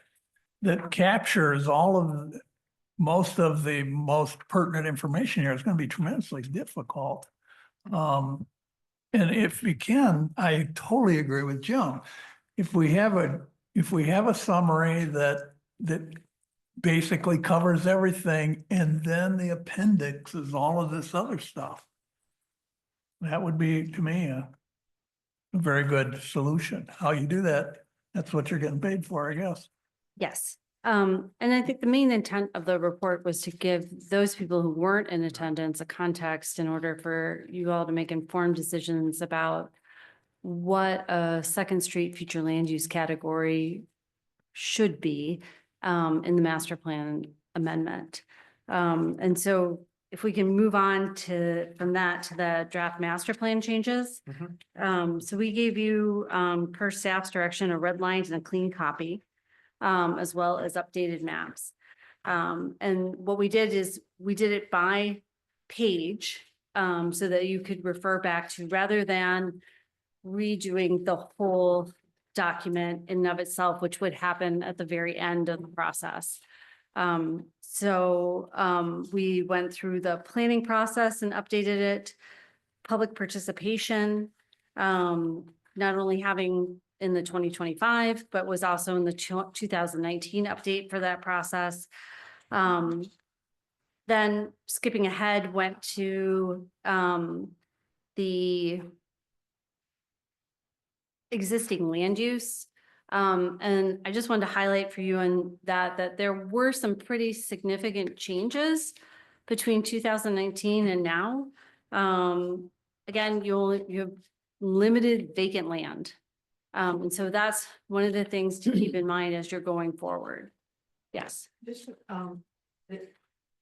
that captures most of the most pertinent information here is going to be tremendously difficult. And if we can, I totally agree with Joan. If we have a summary that basically covers everything, and then the appendix is all of this other stuff, that would be, to me, a very good solution. How you do that, that's what you're getting paid for, I guess. Yes. And I think the main intent of the report was to give those people who weren't in attendance a context in order for you all to make informed decisions about what a Second Street future land use category should be in the master plan amendment. And so if we can move on from that to the draft master plan changes. So we gave you per staff's direction, a red line and a clean copy, as well as updated maps. And what we did is we did it by page so that you could refer back to, rather than redoing the whole document in and of itself, which would happen at the very end of the process. We went through the planning process and updated it, public participation, not only having in the 2025, but was also in the 2019 update for that process. Then skipping ahead, went to the existing land use. And I just wanted to highlight for you on that there were some pretty significant changes between 2019 and now. Again, you have limited vacant land. And so that's one of the things to keep in mind as you're going forward. Yes. Just,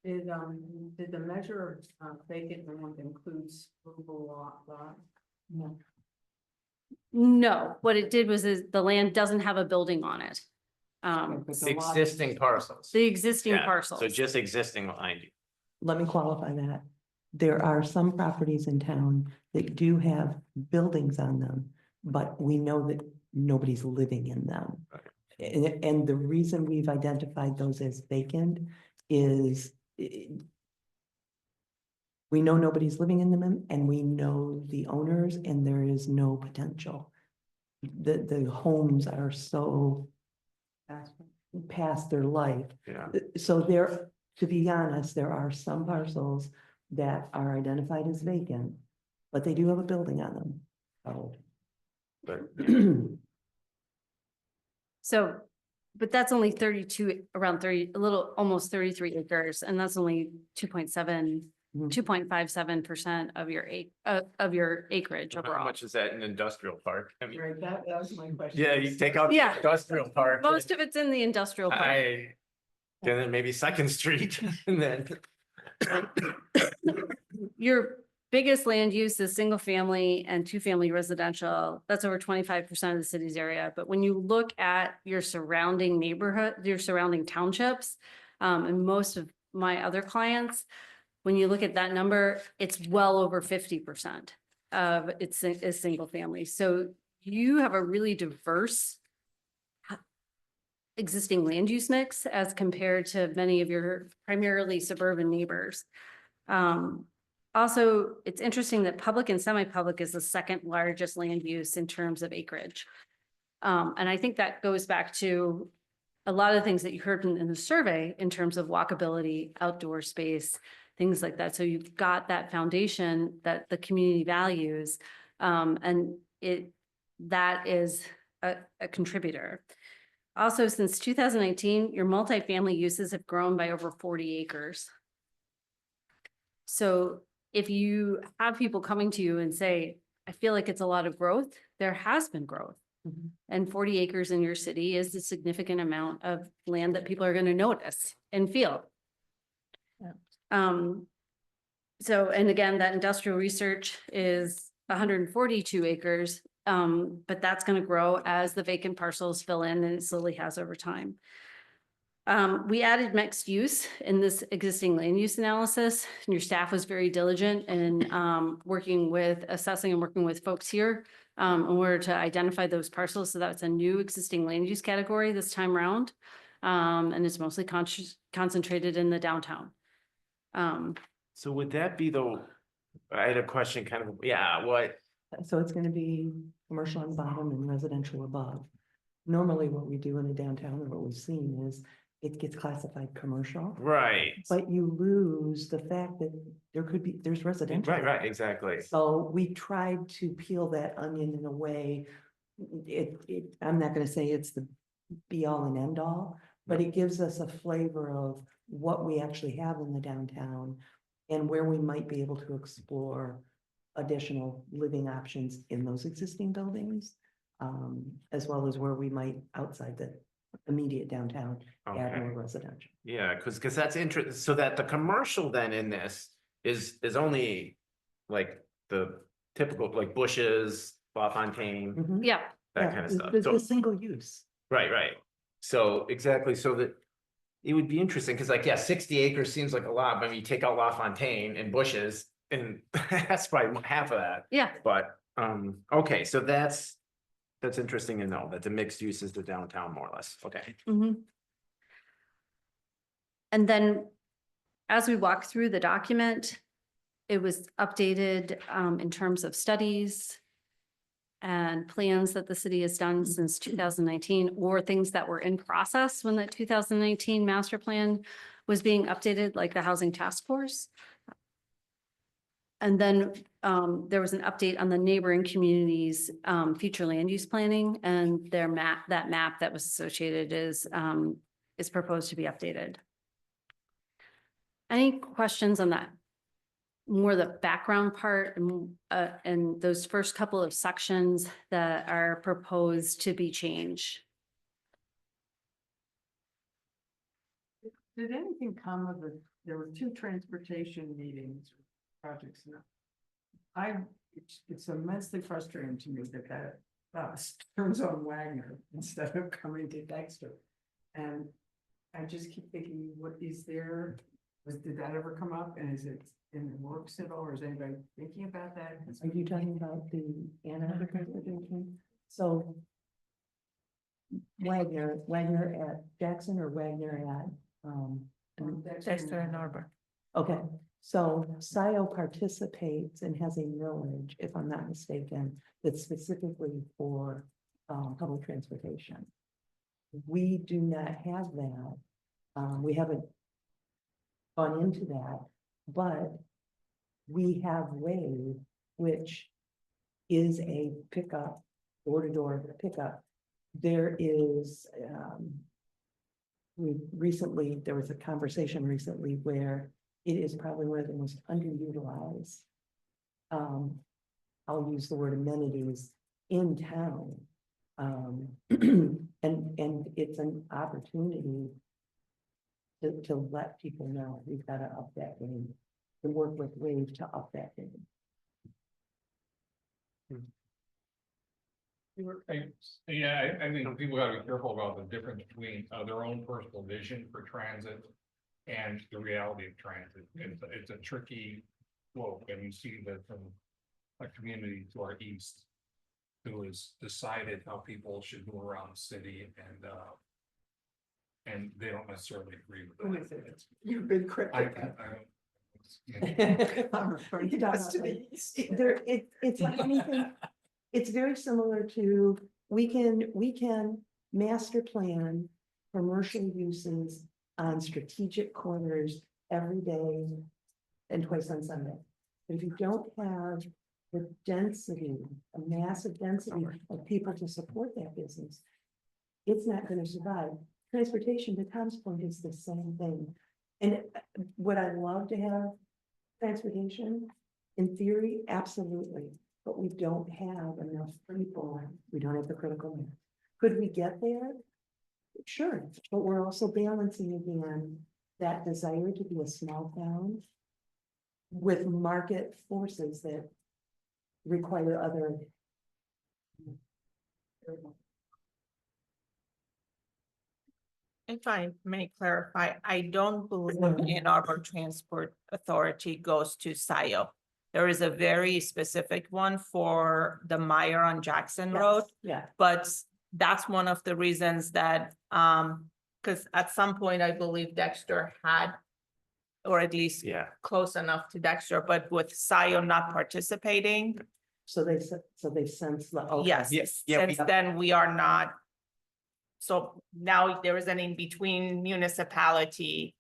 did the measure of vacant land includes movable lot? No. No, what it did was is the land doesn't have a building on it. But It's the lot- existing parcels. The existing Yeah, parcels. So just existing behind you. Let me qualify that. There are some properties in town that do have buildings on them, but we know that nobody's living in them. And the reason we've identified those as vacant is we know nobody's living in them and we know the owners and there is no potential. The homes are so past their life. Yeah. So there, to be honest, there are some parcels that are identified as vacant, but they do have a building on them. Oh. But So, but that's only 32, around 30, a little, almost 33 acres, and that's only 2.7, Mhm. 2.57% of your acreage how overall. much is that in industrial park? I mean, Right, that was my question. yeah, you take out the Yeah. industrial park. Most of it's in the industrial park. And then maybe Second Street and then. Your biggest land use is single family and two-family residential. That's over 25% of the city's area. But when you look at your surrounding neighborhood, your surrounding townships, and most of my other clients, when you look at that number, it's well over 50% of it's is single family. So you have a really diverse existing land use mix as compared to many of your primarily suburban neighbors. Also, it's interesting that public and semi-public is the second largest land use in terms of acreage. And I think that goes back to a lot of things that you heard in the survey in terms of walkability, outdoor space, things like that. So you've got that foundation that the community values, and that is a contributor. Also, since 2019, your multifamily uses have grown by over 40 acres. So if you have people coming to you and say, I feel like it's a lot of growth, there has been growth. Mhm. And 40 acres in your city is a significant amount of land that people are going to notice and feel. So, and again, that industrial research is 142 acres, but that's going to grow as the vacant parcels fill in, and it slowly has over time. We added mixed use in this existing land use analysis, and your staff was very diligent in assessing and working with folks here in order to identify those parcels. So that's a new existing land use category this time around. And it's mostly concentrated in the downtown. So would that be I had a question kind of, yeah, what? So it's gonna be commercial on bottom and residential above. Normally what we do in the downtown and what we've seen is it gets classified commercial, Right. but you lose the fact that there's residential. Right, exactly. So we tried to peel that onion in a way. I'm not gonna say it's the be all and end all, but it gives us a flavor of what we actually have in the downtown and where we might be able to explore additional living options in those existing buildings, as well as where we might outside the immediate downtown add Okay. more residential. Yeah, because that's interesting. So that the commercial then in this is only like the typical, like Bushes, LaFontaine, Mhm. Yeah, that Yeah, kind of the- stuff. the So, single use. right. So exactly, so that it would be interesting, because like, yeah, 60 acres seems like a lot, but when you take out LaFontaine and Bushes, and that's probably half of that. yeah. But, okay, so that's That's interesting to know that the mixed use is the downtown more or less. Okay. Mhm. And then as we walk through the document, it was updated in terms of studies and plans that the city has done since 2019, or things that were in process when that 2019 master plan was being updated, like the housing task force. And then there was an update on the neighboring communities' future land use planning, and their map, that map that was associated is proposed to be updated. Any questions on that? More the background part and those first couple of sections that are proposed to be changed? Did anything come of it? There were 2 transportation meetings, projects now. It's immensely frustrating to me that bus turns on Wagner instead of coming to Dexter. And I just keep thinking, what is there, did that ever come up, and is it in the works at all, or is anybody thinking about that? Are you talking about the Ann Arbor transportation? So Wagner at Jackson or Wagner at, Dexter and Arbor. okay, so SIO participates and has a millage, if I'm not mistaken, that's specifically for public transportation. We do not have that. We haven't gone into that, but we have Wave, which is a pickup, door-to-door pickup. There is, there was a conversation recently where it is probably one of the most underutilized. I'll use the word amenities in town. And it's an opportunity to let people know we've got to up that game, to work with Wave to up that game. Yeah, I think people gotta be careful about the difference between their own personal vision for transit and the reality of transit. It's a tricky slope, and you see that from a community to our east who has decided how people should move around the city, and they don't necessarily agree Who with is that. it? You've been cryptic. I'm referring to us to the east. It's like anything, it's very similar to, we can master plan commercial uses on strategic corners every day and twice on Sunday. But if you don't have the density, a massive density of people to support that business, it's not going to survive. Transportation, to Tom's point, is the same thing. And would I love to have transportation? In theory, absolutely. But we don't have enough people. We don't have the critical mass. Could we get there? Sure, but we're also balancing again that desire to be a small town with market forces that require other. If I may clarify, I don't believe Ann Arbor Transport Authority goes to SIO. There is a very specific one for the Meyer on Jackson Road, Yeah, but that's one of the reasons that, because at some point, I believe Dexter had, or at least Yeah. close enough to Dexter, but with SIO not participating, so they sense the. okay. yes, Yes, yeah, since then we are not. So now there is an in-between municipality.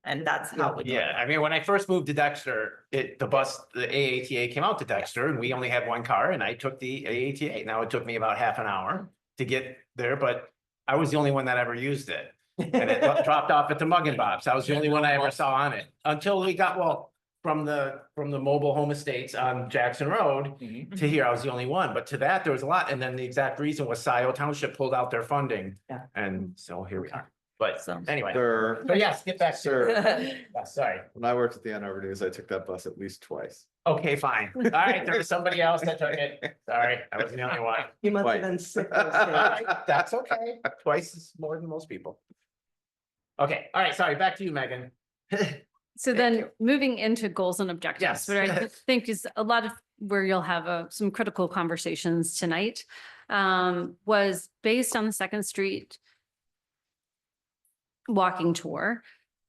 And that's how we. Yeah, I mean, when I first moved to Dexter, the AATA came out to Dexter and we only had one car and I took the AATA. Now it took me about half an hour to get there, but I was the only one that ever used it. And it dropped off at the Mug and Bob's. I was the only one I ever saw on it until we got, from the mobile home estates on Jackson Road to here, I was the only one. But to that, there was a lot. And then the exact reason was SIO Township pulled out their funding. Yeah. And so here we are. But So- anyway, Sir, but yes, get back to. sir, Yeah, sorry. when I worked at the Ann Arbor News, I took that bus at least twice. Okay, fine. All right, there was somebody else that took it. Sorry, I wasn't the only one. You must have Wait. been sick those All days. right, that's okay. Twice is more than most people. Okay, all right, sorry, back to you, Megan. So Thank then you. moving into goals and objectives, Yes. but I think is a lot of where you'll have some critical conversations tonight. was based on the Second Street walking tour.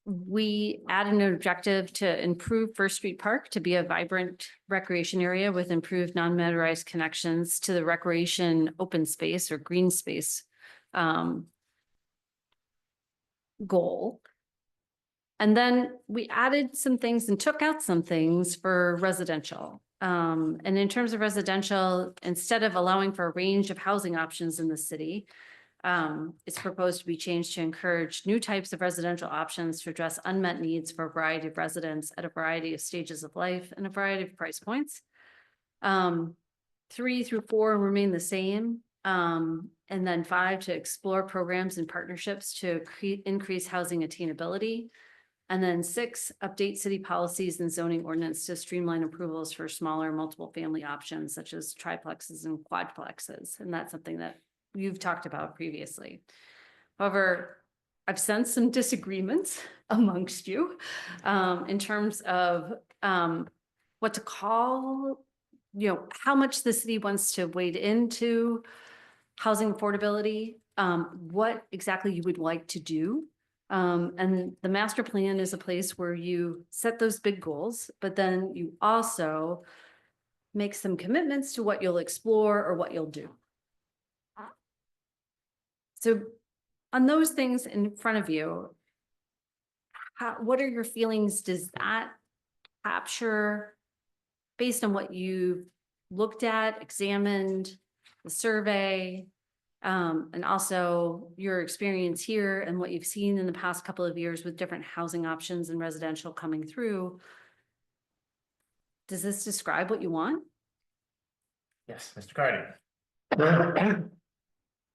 We added an objective to improve First Street Park to be a vibrant recreation area with improved non-motorized connections to the recreation open space or green space goal. And then we added some things and took out some things for residential. And in terms of residential, instead of allowing for a range of housing options in the city, it's proposed to be changed to encourage new types of residential options to address unmet needs for a variety of residents at a variety of stages of life and a variety of price points. 3 through 4 remain the same. And then 5, to explore programs and partnerships to increase housing attainability. And then 6, update city policies and zoning ordinance to streamline approvals for smaller multiple family options such as triplexes and quadplexes. And that's something that you've talked about previously. However, I've sensed some disagreements amongst you in terms of what to call, how much the city wants to wade into housing affordability, what exactly you would like to do. And the master plan is a place where you set those big goals, but then you also make some commitments to what you'll explore or what you'll do. So on those things in front of you, what are your feelings? Does that capture, based on what you've looked at, examined, the survey, and also your experience here and what you've seen in the past couple of years with different housing options and residential coming through? Does this describe what you want? Yes, Mr. Cardy.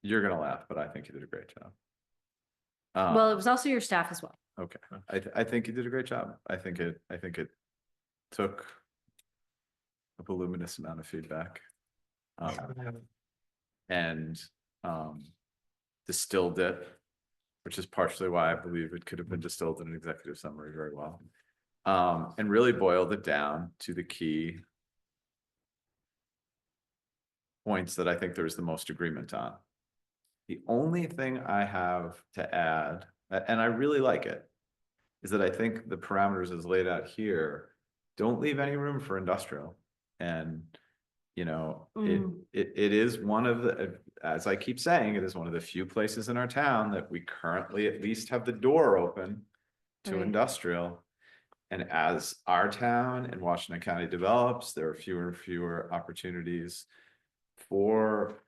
You're gonna laugh, but I think you did a great job. Well, it was also your staff as well. Okay, I think you did a great job. I think it took a voluminous amount of feedback. And distilled it, which is partially why I believe it could have been distilled in an executive summary very well. And really boiled it down to the key points that I think there's the most agreement on. The only thing I have to add, and I really like it, is that I think the parameters as laid out here don't leave any room for industrial. And, it is one of the, as I keep saying, it is one of the few places in our town that we currently at least have the door open to Right. industrial. And as our town and Washington County develops, there are fewer and fewer opportunities for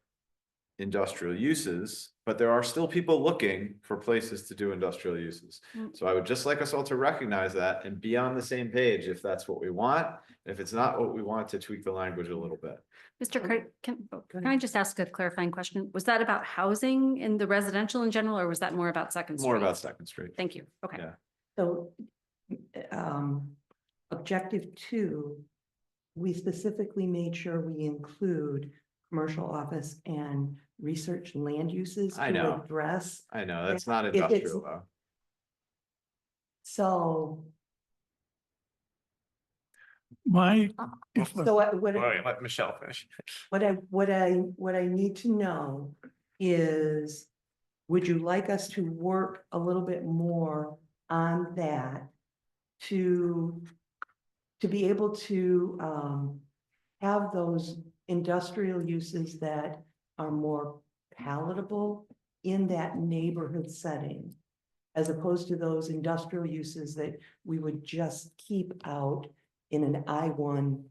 industrial uses, but there are still people looking for places to do industrial uses. Mm. So I would just like us all to recognize that and be on the same page if that's what we want. If it's not what we want, to tweak the language a little bit. Mr. Curt, can I just ask a clarifying question? Was that about housing in the residential in general, or was that more about Second Street? More about Second Street. Thank you. Okay. Yeah. So, objective 2, we specifically made sure we include commercial office and research land uses I to know. address. I know, that's not If it's- industrial though. So, If the- so Let Michelle finish. what I need to know is, would you like us to work a little bit more on that to be able to have those industrial uses that are more palatable in that neighborhood setting, as opposed to those industrial uses that we would just keep out in an I-1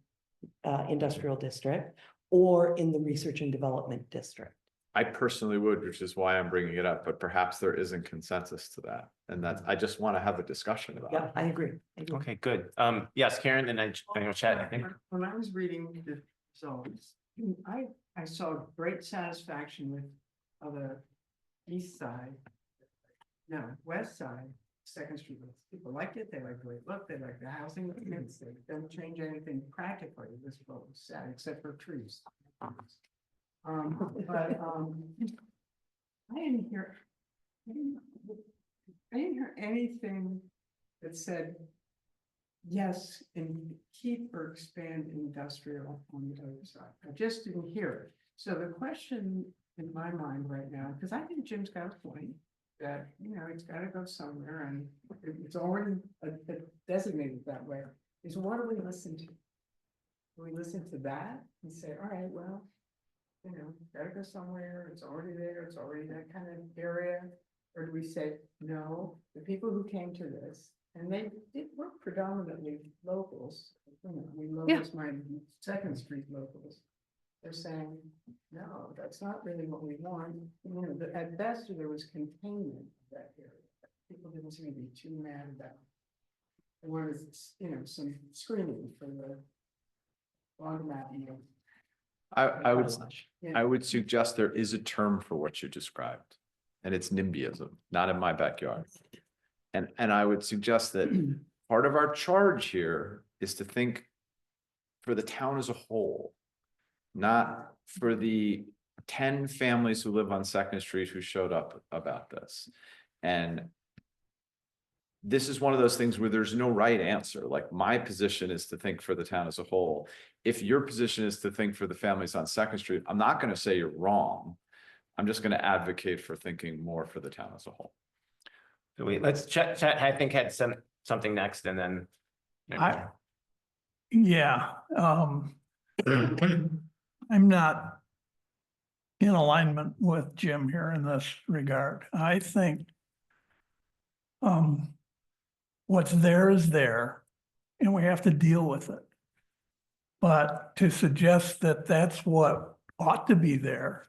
industrial district or in the research and development district? I personally would, which is why I'm bringing it up, but perhaps there isn't consensus to that. And that's, I just want to have a discussion about Yeah, it. I agree. I agree. Okay, good. Yes, Karen, and then Chad, I think. When I was reading the results, I saw great satisfaction with the east side. No, west side, Second Street. People liked it. They liked the way it looked. They liked the housing. They didn't change anything practically. This is what was sad, except for trees. But I didn't hear anything that said yes, and keep or expand industrial on the other side. I just didn't hear it. So the question in my mind right now, because I think Jim's got a point, that, you know, it's gotta go somewhere and it's already designated that way, is what do we listen to? Do we listen to that and say, all right, well, you know, gotta go somewhere, it's already there, it's already that kind of area? Or do we say, no, the people who came to this, and they were predominantly locals, you know, we locals, my Second Street locals. They're saying, no, that's not really what we want, you know, at best, there was containment of that area. People didn't seem to be too mad about it. There was, you know, some screening for the laundromat, you know. I would suggest there is a term for what you described, and it's NIMBYism, not in my backyard. And I would suggest that part of our charge here is to think for the town as a whole, not for the 10 families who live on Second Street who showed up about this. And this is one of those things where there's no right answer. Like, my position is to think for the town as a whole. If your position is to think for the families on Second Street, I'm not going to say you're wrong. I'm just going to advocate for thinking more for the town as a whole. So let's Chet, I think had something next and then. Yeah, I'm not in alignment with Jim here in this regard. I think what's there is there, and we have to deal with it. But to suggest that that's what ought to be there,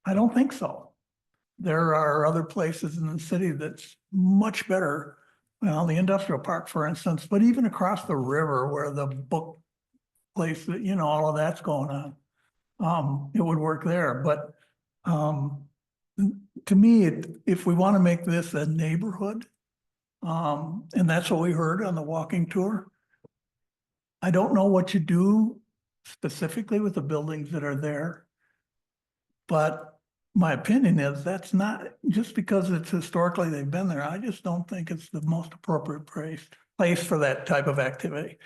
I don't think so. There are other places in the city that's much better. Well, the industrial park, for instance, but even across the river where the book place, that, you know, all of that's going on. It would work there, but to me, if we want to make this a neighborhood, and that's what we heard on the walking tour, I don't know what you do specifically with the buildings that are there. But my opinion is that's not, just because it's historically they've been there, I just don't think it's the most appropriate place for that type of activity.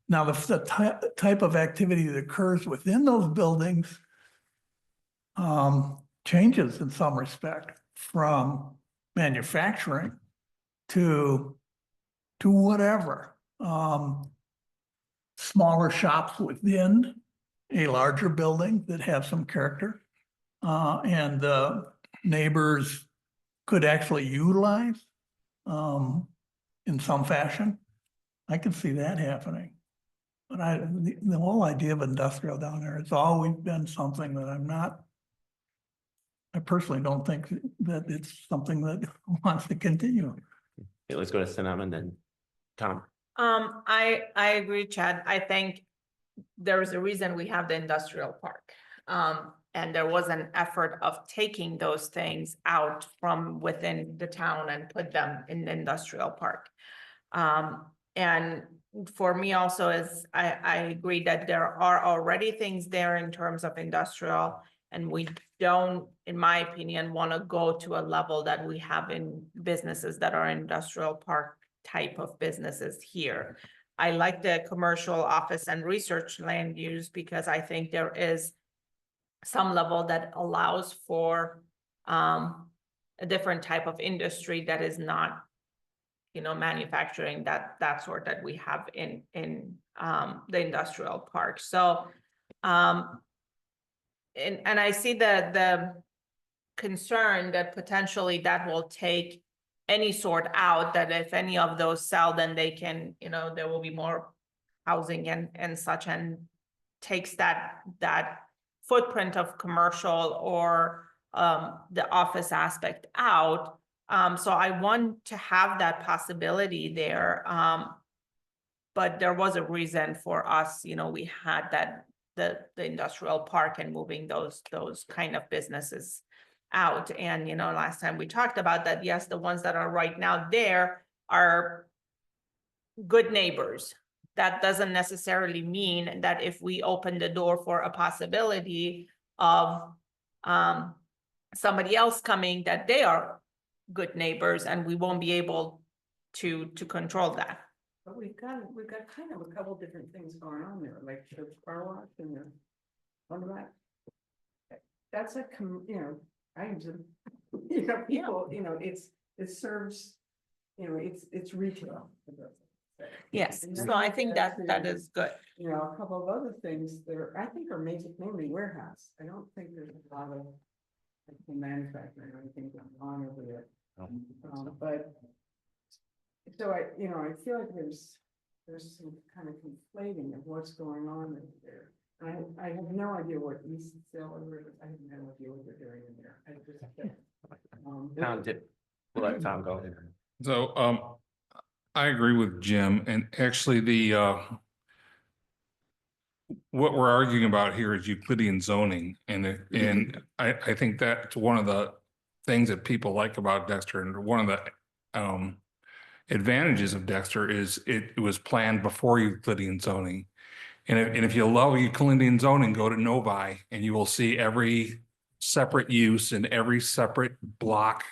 Now, the type of activity that occurs within those buildings changes in some respect from manufacturing to whatever. Smaller shops within a larger building that have some character. And neighbors could actually utilize in some fashion. I could see that happening. But the whole idea of industrial down there, it's always been something that I personally don't think that it's something that wants to continue. Okay, let's go to Sanam and then Tom. I agree, Chad. I think there's a reason we have the industrial park. And there was an effort of taking those things out from within the town and put them in the industrial park. And for me also is, I agree that there are already things there in terms of industrial, and we don't, in my opinion, want to go to a level that we have in businesses that are industrial park type of businesses here. I like the commercial office and research land use because I think there is some level that allows for a different type of industry that is not, you know, manufacturing that sort that we have in the industrial park. So and I see the concern that potentially that will take any sort out, that if any of those sell, then they can, you know, there will be more housing and such, and takes that footprint of commercial or the office aspect out. So I want to have that possibility there. But there was a reason for us, you know, we had that the industrial park and moving those kind of businesses out. And, you know, last time we talked about that, yes, the ones that are right now there are good neighbors. That doesn't necessarily mean that if we open the door for a possibility of somebody else coming, that they are good neighbors and we won't be able to control that. But we've got kind of a couple different things going on there, like the car wash and the laundromat. that's a, I just, you know, people, it serves, it's retail. Yes, And so then I think that that's, is good. A couple of other things there, I think are mainly warehouse. I don't think there's a lot of manufacturing or anything going on over there. But so I feel like there's some kind of conflating of what's going on in there. And I have no idea what East Cellar is. I have no idea what they're doing in there. I just, Tom did, we'll let Tom go. So, I agree with Jim, and actually what we're arguing about here is Euclidean zoning, and I think that's one of the things that people like about Dexter, and one of the advantages of Dexter is it was planned before Euclidean zoning. And if you love Euclidean zoning, go to Novi and you will see every separate use in every separate block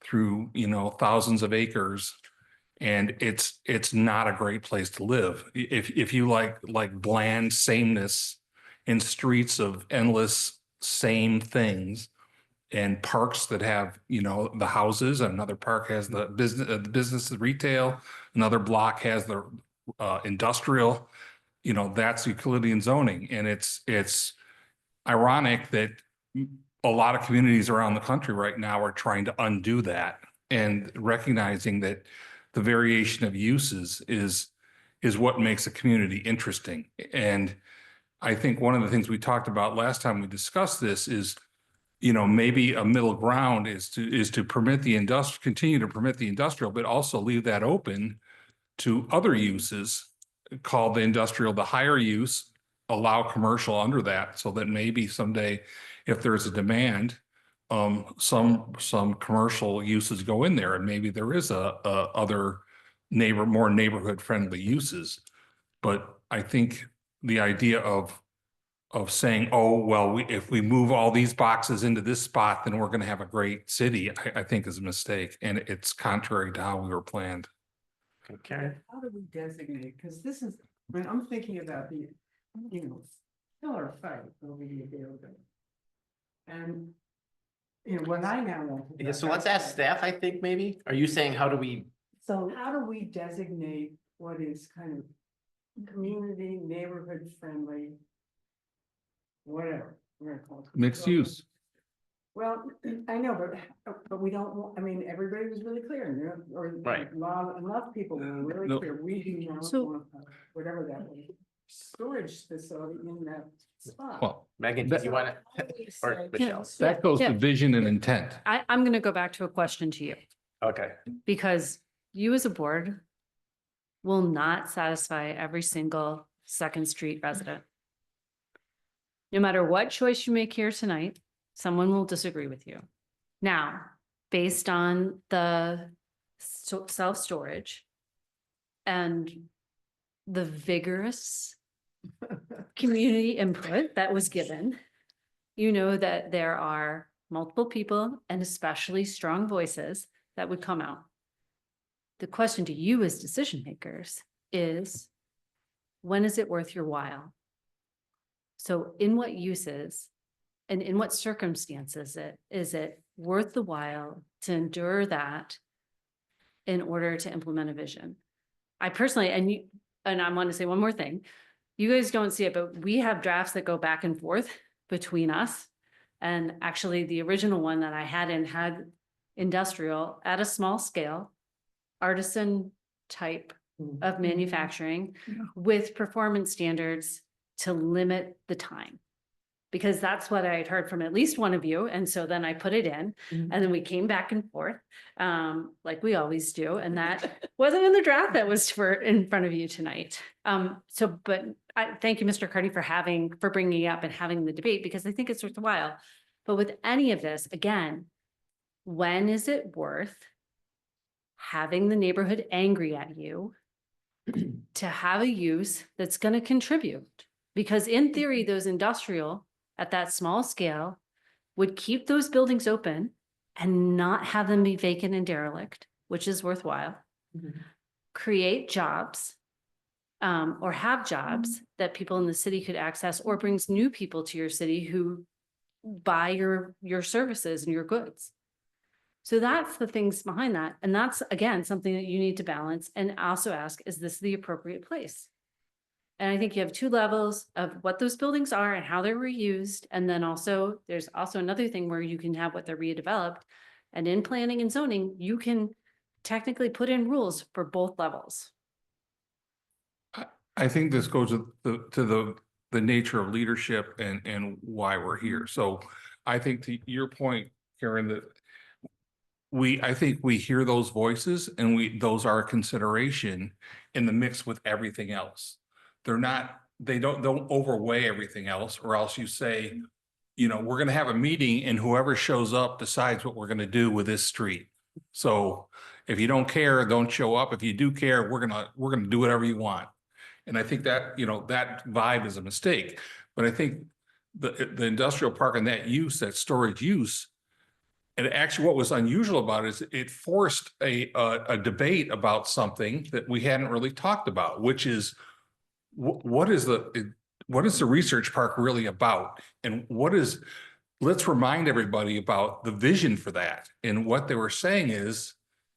through, thousands of acres. And it's not a great place to live. If you like bland sameness in streets of endless same things and parks that have, the houses, another park has the business, the retail, another block has the industrial, that's Euclidean zoning. And it's ironic that a lot of communities around the country right now are trying to undo that and recognizing that the variation of uses is what makes a community interesting. And I think one of the things we talked about last time we discussed this is, maybe a middle ground is to permit the continue to permit the industrial, but also leave that open to other uses called the industrial, the higher use, allow commercial under that, so that maybe someday if there's a demand, some commercial uses go in there, and maybe there is a other more neighborhood friendly uses. But I think the idea of saying, oh, well, if we move all these boxes into this spot, then we're going to have a great city, I think is a mistake, and it's contrary to how we were planned. Karen? how do we designate? Because this is, when I'm thinking about the, killer fight over the availability. And, what I now want. to Yeah, so let's ask staff, I think, maybe. Are you saying, how do we, So How do we designate what is kind of community, neighborhood friendly? Whatever. we're gonna call it. Mixed use. Well, I know, but we don't, everybody was really clear, or Right. enough people were really No. clear, we do not So- want, whatever that was. Storage facility in that spot. Well, Megan, do you want to, or Michelle? that goes to Yeah. vision and intent. I'm going to go back to a question to you, Okay, because you as a board will not satisfy every single Second Street resident. No matter what choice you make here tonight, someone will disagree with you. Now, based on the self-storage and the vigorous community input that was given, you know that there are multiple people and especially strong voices that would come out. The question to you as decision makers is, when is it worth your while? So in what uses and in what circumstances is it worth the while to endure that in order to implement a vision? I personally, and I want to say one more thing. You guys don't see it, but we have drafts that go back and forth between us. And actually, the original one that I had had industrial at a small scale, artisan type of manufacturing with performance standards to limit the time. Because that's what I had heard from at least one of you. And so then I put it in, and then we came back and forth, like we always do. And that wasn't in the draft that was in front of you tonight. But I thank you, Mr. Carney, for bringing it up and having the debate, because I think it's worthwhile. But with any of this, again, when is it worth having the neighborhood angry at you to have a use that's going to contribute? Because in theory, those industrial at that small scale would keep those buildings open and not have them be vacant and derelict, which is worthwhile. Create jobs, or have jobs that people in the city could access, or brings new people to your city who buy your services and your goods. So that's the things behind that. And that's, again, something that you need to balance and also ask, is this the appropriate place? And I think you have two levels of what those buildings are and how they're reused. And then also, there's also another thing where you can have what they're redeveloped. And in planning and zoning, you can technically put in rules for both levels. I think this goes to the nature of leadership and why we're here. So I think to your point, Karen, that I think we hear those voices and those are a consideration in the mix with everything else. They don't overweigh everything else, or else you say, we're gonna have a meeting and whoever shows up decides what we're gonna do with this street. So if you don't care, don't show up. If you do care, we're gonna do whatever you want. And I think that, that vibe is a mistake. But I think the industrial park and that use, that storage use, and actually what was unusual about it is it forced a debate about something that we hadn't really talked about, which is what is the research park really about? And let's remind everybody about the vision for that. And what they were saying is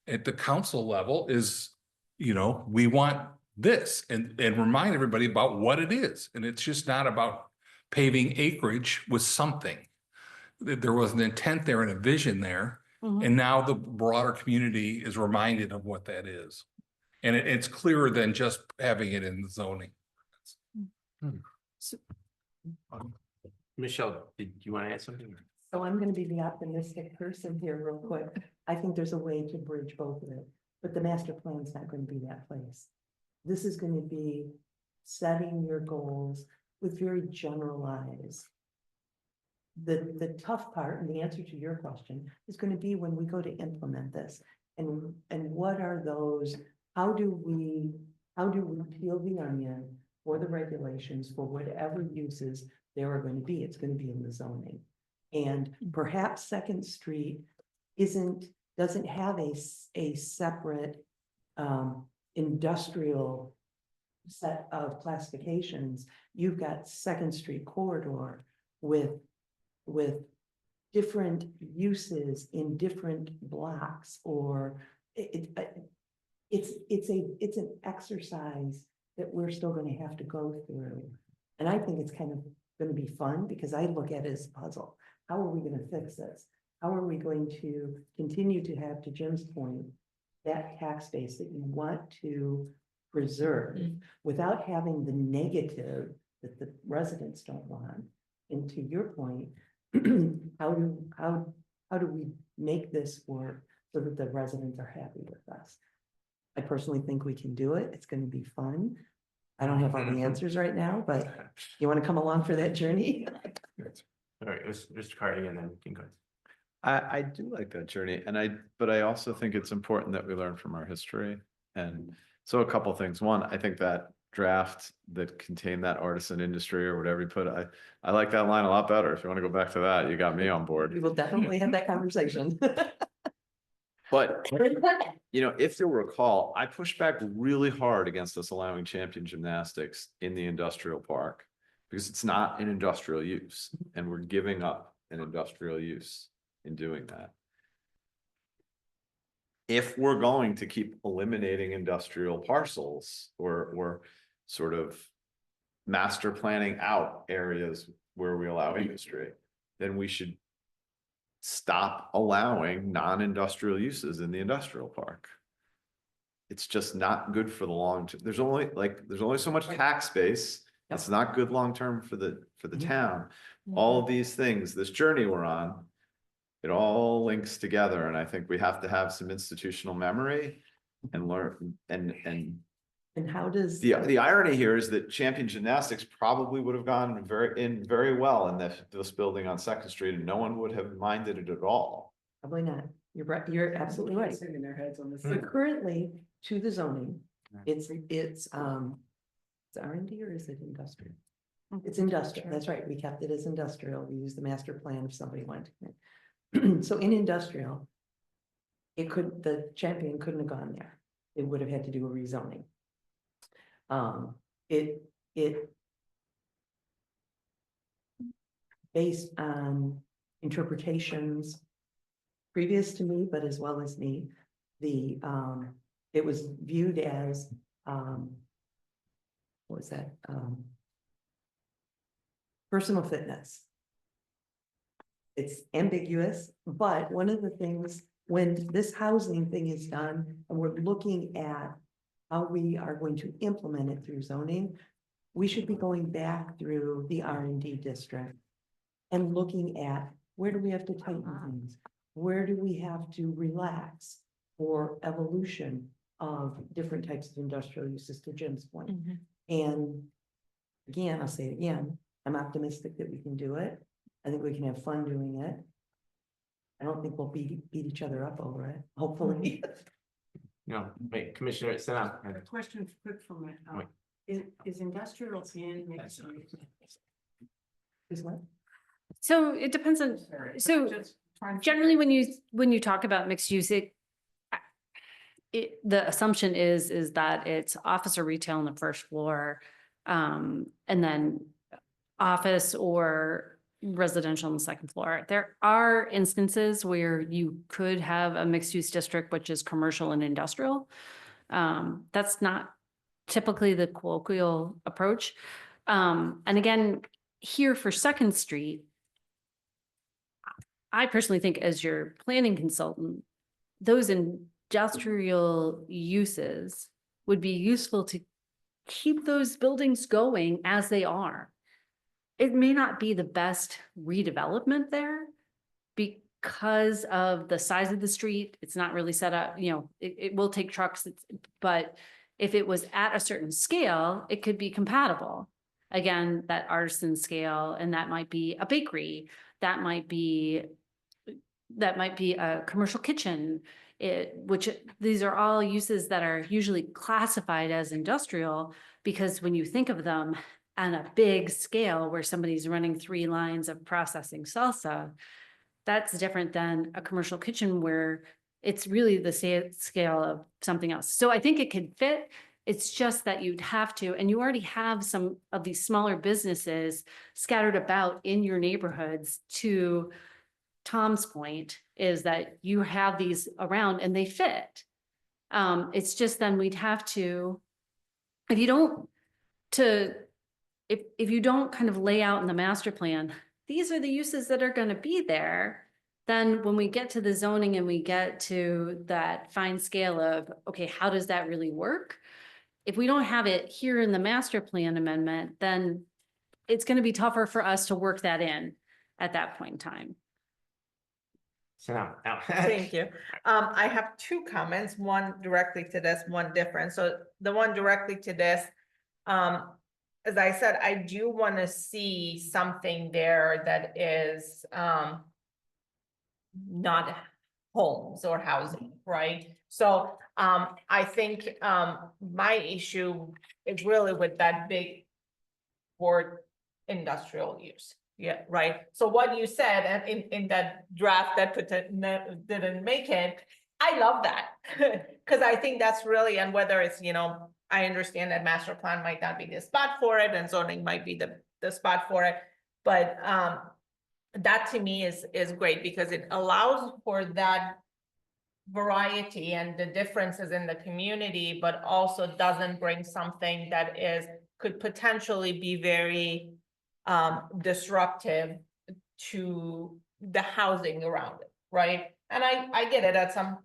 at the council level is, we want this and remind everybody about what it is. And it's just not about paving acreage with something. There was an intent there and a vision there. And now the broader community is reminded of what that is. And it's clearer than just having it in the zoning. Michelle, did you want to add something? So I'm gonna be the optimistic person here real quick. I think there's a way to bridge both of it, but the master plan's not gonna be that place. This is gonna be setting your goals with very generalized. The tough part and the answer to your question is gonna be when we go to implement this. And what are those, how do we peel the onion for the regulations for whatever uses there are going to be? It's going to be in the zoning. And perhaps Second Street doesn't have a separate industrial set of classifications. You've got Second Street corridor with different uses in different blocks, or it's an exercise that we're still going to have to go through. And I think it's kind of going to be fun because I look at it as a puzzle. How are we going to fix this? How are we going to continue to have, to Jim's point, that tax base that you want to preserve without having the negative that the residents don't want? And to your point, how do we make this work so that the residents are happy with us? I personally think we can do it. It's going to be fun. I don't have all the answers right now, but you want to come along for that journey? All right, it was Mr. Cardy and then King Cards. I do like that journey, but I also think it's important that we learn from our history. And so a couple things. One, I think that draft that contained that artisan industry or whatever you put, I like that line a lot better. If you want to go back to that, you got me on board. We will definitely have that conversation. But, if you'll recall, I pushed back really hard against us allowing champion gymnastics in the industrial park because it's not an industrial use and we're giving up an industrial use in doing that. If we're going to keep eliminating industrial parcels or sort of master planning out areas where we allow industry, then we should stop allowing non-industrial uses in the industrial park. It's just not good for the long term. There's only so much tax base. It's not good long-term for the town. All of these things, this journey we're on, it all links together. And I think we have to have some institutional memory and learn And how does? the irony here is that champion gymnastics probably would have gone very well in this building on Second Street, and no one would have minded it at all. Probably not. You're right. You're absolutely right. Singing their heads on the But currently, to the zoning, it's R&D or is it industrial? It's industrial. That's right. We kept it as industrial. We used the master plan if somebody wanted to. So in industrial, the champion couldn't have gone there. It would have had to do a rezoning. based on interpretations previous to me, but as well as me, it was viewed as, what was that? Personal fitness. It's ambiguous, but one of the things, when this housing thing is done, and we're looking at how we are going to implement it through zoning, we should be going back through the R&D district and looking at, where do we have to tighten things? Where do we have to relax for evolution of different types of industrial uses, to Jim's point? And again, I'll say it again, I'm optimistic that we can do it. I think we can have fun doing it. I don't think we'll beat each other up over it, hopefully. No, wait, Commissioner, sit down. A question quick from it. Wait. Is industrial in mixed use? Is what? So it depends on, so Just trying to- generally, when you talk about mixed use, the assumption is that it's office or retail on the first floor, and then office or residential on the second floor. There are instances where you could have a mixed use district, which is commercial and industrial. That's not typically the colloquial approach. And again, here for Second Street, I personally think as your planning consultant, those industrial uses would be useful to keep those buildings going as they are. It may not be the best redevelopment there because of the size of the street. It's not really set up, it will take trucks, but if it was at a certain scale, it could be compatible. Again, that artisan scale, and that might be a bakery, that might be a commercial kitchen, which these are all uses that are usually classified as industrial, because when you think of them on a big scale where somebody's running 3 lines of processing salsa, that's different than a commercial kitchen where it's really the scale of something else. So I think it could fit. It's just that you'd have to, and you already have some of these smaller businesses scattered about in your neighborhoods. To Tom's point, is that you have these around and they fit. It's just then we'd have to, if you don't kind of lay out in the master plan, these are the uses that are going to be there, then when we get to the zoning and we get to that fine scale of, okay, how does that really work? If we don't have it here in the master plan amendment, then it's going to be tougher for us to work that in at that point in time. Sit down. Thank you. I have 2 comments, one directly to this, one different. So the one directly to this, as I said, I do want to see something there that is not homes or housing, right? So I think my issue is really with that big word industrial use. Yeah, right. So what you said, and in that draft that didn't make it, I love that. Because I think that's really, and whether it's, I understand that master plan might not be the spot for it and zoning might be the spot for it. But that to me is great, because it allows for that variety and the differences in the community, but also doesn't bring something that could potentially be very disruptive to the housing around it, right? And I get it that some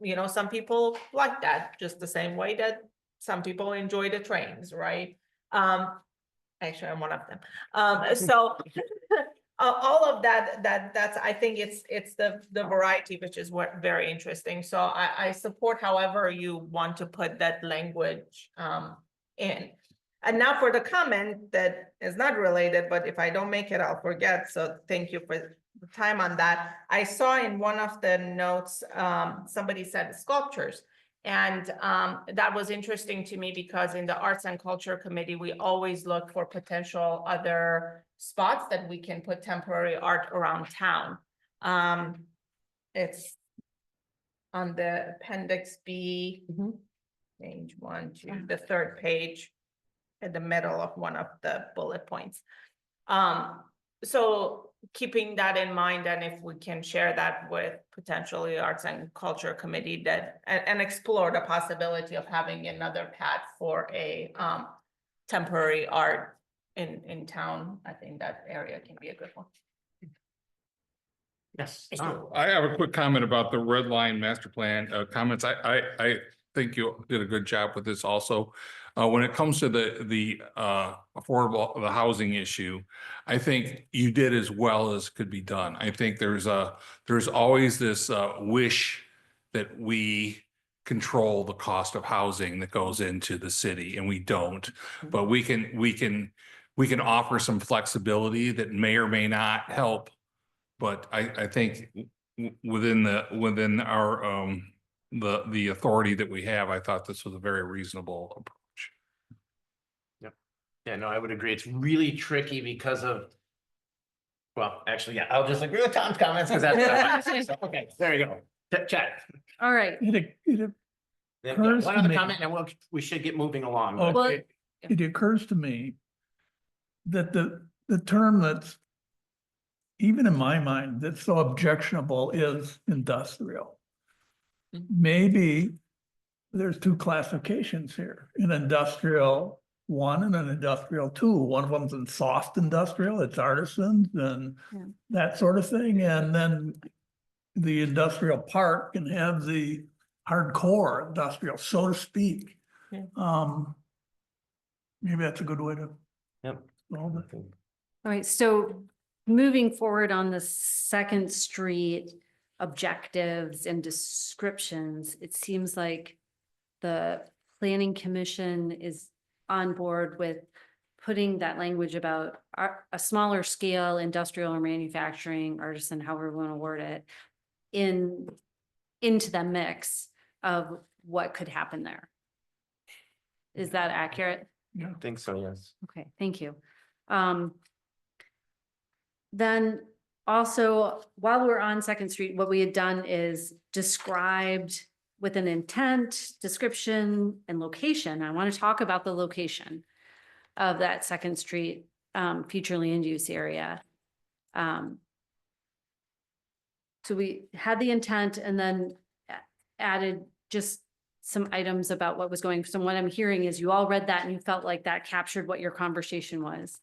people like that, just the same way that some people enjoy the trains, right? Actually, I'm one of them. So all of that's, I think it's the variety, which is what very interesting. So I support however you want to put that language in. And now for the comment that is not related, but if I don't make it, I'll forget. So thank you for the time on that. I saw in one of the notes, somebody said sculptures. And that was interesting to me, because in the Arts and Culture Committee, we always look for potential other spots that we can put temporary art around town. It's on the Appendix B, page 1 to the 3rd page, at the middle of one of the bullet points. So keeping that in mind, and if we can share that with potentially Arts and Culture Committee that, and explore the possibility of having another pad for a temporary art in town, I think that area can be a good one. Yes. So I have a quick comment about the red line master plan comments. I think you did a good job with this also. When it comes to the affordable, the housing issue, I think you did as well as could be done. I think there's always this wish that we control the cost of housing that goes into the city, and we don't. But we can offer some flexibility that may or may not help. But I think within our the authority that we have, I thought this was a very reasonable approach. Yeah, no, I would agree. It's really tricky because of, well, actually, yeah, I'll just agree with Tom's comments because that's, okay, there you go. Check. All right. It Then, yeah, Occurs one to other me- comment and we should get moving along. Oh, but- Well, it occurs to me that the term that's, even in my mind, that's so objectionable is industrial. Maybe there's two classifications here, an industrial 1 and an industrial 2. One of them's in soft industrial, it's artisans and Yeah. that sort of thing. And then the industrial park can have the hardcore industrial, so to speak. Yeah. Maybe that's a good way to Yep. solve it. All right, so moving forward on the Second Street objectives and descriptions, it seems like the Planning Commission is on board with putting that language about a smaller scale industrial or manufacturing, artisan, however we want to word it, into the mix of what could happen there. Is that accurate? I think so, yes. Okay, thank you. Then also, while we're on Second Street, what we had done is described with an intent, description, and location. I want to talk about the location of that Second Street future land use area. So we had the intent and then added just some items about what was going. So what I'm hearing is you all read that and you felt like that captured what your conversation was.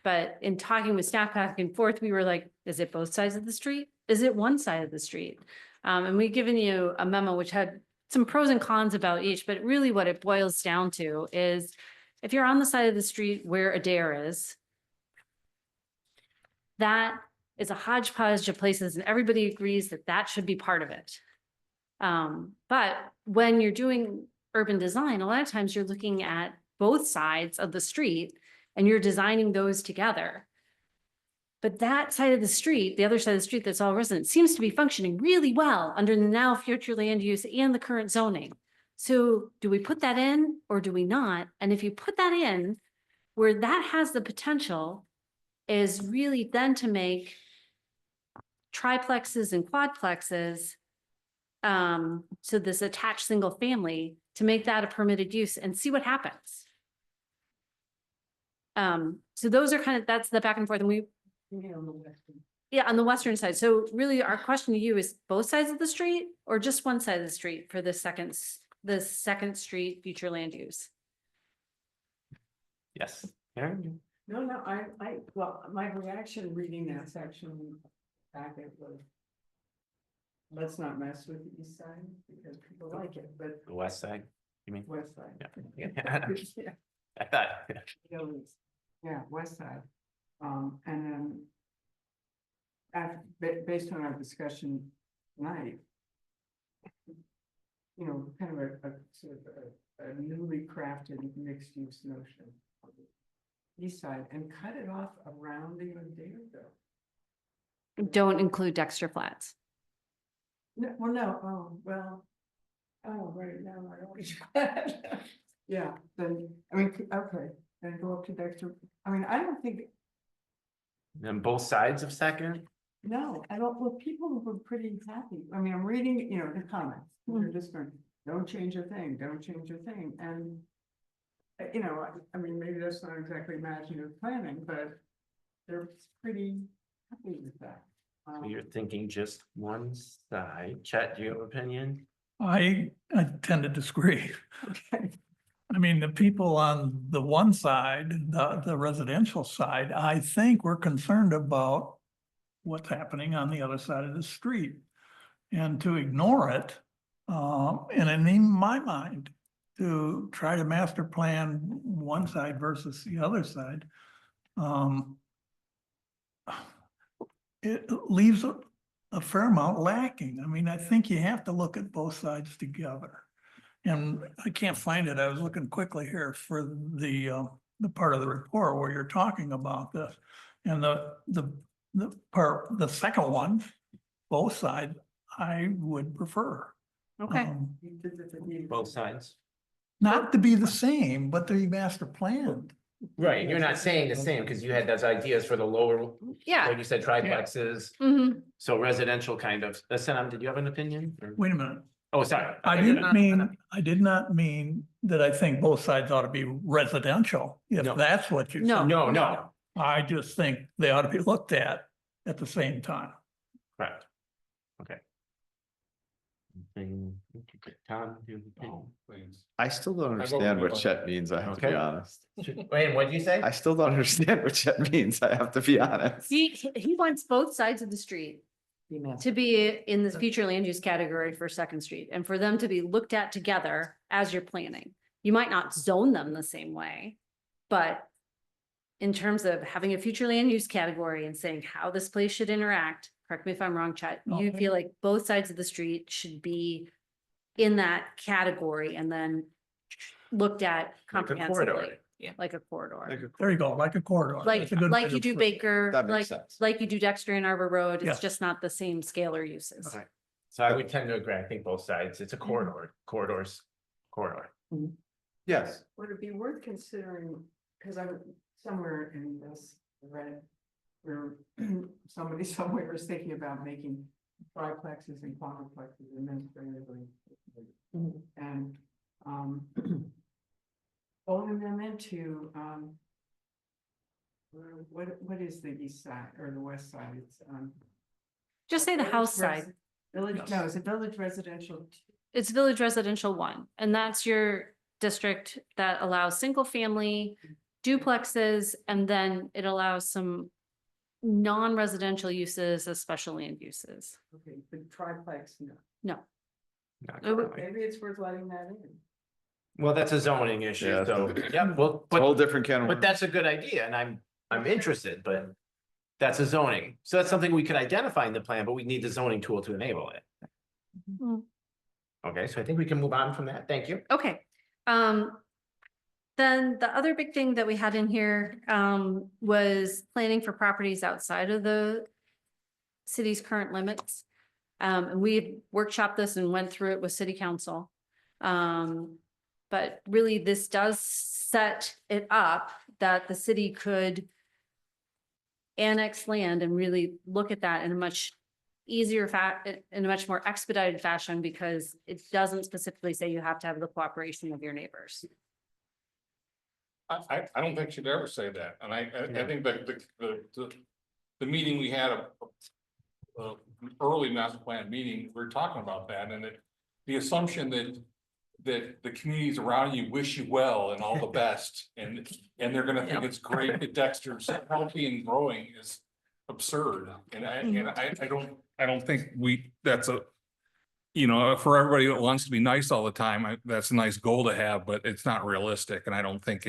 But in talking with staff back and forth, we were like, is it both sides of the street? Is it one side of the street? And we've given you a memo which had some pros and cons about each, but really what it boils down to is if you're on the side of the street where Adair is, that is a hodgepodge of places and everybody agrees that that should be part of it. But when you're doing urban design, a lot of times you're looking at both sides of the street and you're designing those together. But that side of the street, the other side of the street that's all resident, seems to be functioning really well under the now future land use and the current zoning. So do we put that in or do we not? And if you put that in, where that has the potential is really then to make triplexes and quadplexes, so this attached single family, to make that a permitted use and see what happens. So those are kind of, that's the back and forth, and we, yeah, on the western side. So really our question to you is both sides of the street or just one side of the street for the Second Street future land use? Yes. Karen? No, well, my reaction reading that section packet was, let's not mess with the east side because people like it, but The west side, you mean? west side. Yeah. Yeah. I thought, Yeah, west side. And then based on our discussion tonight, you know, kind of a sort of a newly crafted mixed use notion of the east side and cut it off around the Adairville. Don't include Dexter Flats. No, well, no, right now, I always. Yeah, then, I mean, okay, then go up to Dexter. I mean, I don't think, then both sides of Second? no, I don't, well, people were pretty happy. I mean, I'm reading, you know, the comments. They're just going, don't change a thing, don't change a thing. And, you know, I mean, maybe that's not exactly imaginative planning, but they're pretty happy with that. So you're thinking just one side. Chet, do you have an opinion? I tend to disagree. Okay. I mean, the people on the one side, the residential side, I think we're concerned about what's happening on the other side of the street. And to ignore it, and in my mind, to try to master plan one side versus the other side, it leaves a fair amount lacking. I mean, I think you have to look at both sides together. And I can't find it. I was looking quickly here for the part of the report where you're talking about this. And the second one, both sides, I would prefer. Okay. Both sides. Not to be the same, but to be master planned. Right, you're not saying the same because you had those ideas for the lower, Yeah. like you said, triplexes. Mhm. So residential kind of. Sanam, did you have an opinion? Or- Wait a minute. Oh, sorry. I did not mean that I think both sides ought to be residential, if No. that's what you No. said. No. I just think they ought to be looked at the same time. Correct. Okay. Tom, do you have an opinion? Oh, please. I still don't with understand what you. Chet means, I have to be Okay. honest. Wait, what did you say? I still don't understand what Chet means, I have to be honest. He wants both sides of the street to be in the future land use category for Second Street and for them to be looked at together as you're planning. You might not zone them the same way, but in terms of having a future land use category and saying how this place should interact, correct me if I'm wrong, Chet, you Okay. feel like both sides of the street should be in that category and then looked at Like a corridor. comprehensively, like a corridor. There you go, like a corridor. Like, That's a good way like to you do put it. Baker, That like, makes sense. like you do Dexter and Arbor Road, Yeah. it's just not the same scale or uses. Okay. So I would tend to agree. I think both sides. It's a corridor, corridor. Yes. Would it be worth considering, because I'm somewhere in this read where somebody somewhere is thinking about making triplexes and quadruplexes administratively. And folding them into what is the east side or the west side? It's Just say the village house res- side. Village, no, it's a village residential. It's Village Residential 1, and that's your district that allows single family duplexes, and then it allows some non-residential uses as special land uses. Okay, the triplex, no. No, Not It would- currently. Maybe it's worth letting that in. Well, that's a zoning issue, Yeah. so, yeah, well, It's a whole but, different can of but worms. that's a good idea, and I'm interested, but. That's a zoning, so that's something we could identify in the plan, but we need the zoning tool to enable it. Mm. Okay, so I think we can move on from that, thank you. okay. Then the other big thing that we had in here, was planning for properties outside of the city's current limits. And we had workshopped this and went through it with city council. But really, this does set it up that the city could annex land and really look at that in a much easier in a much more expedited fashion, because it doesn't specifically say you have to have the cooperation of your neighbors. I don't think she'd ever say that, and I think that the meeting we had an early master plan meeting, we were talking about that, and the assumption that the communities around you wish you well and all the best, and they're gonna think it's great that Dexter's healthy and growing is absurd, and I don't think that's a, you know, for everybody that wants to be nice all the time, that's a nice goal to have, but it's not realistic, and I don't think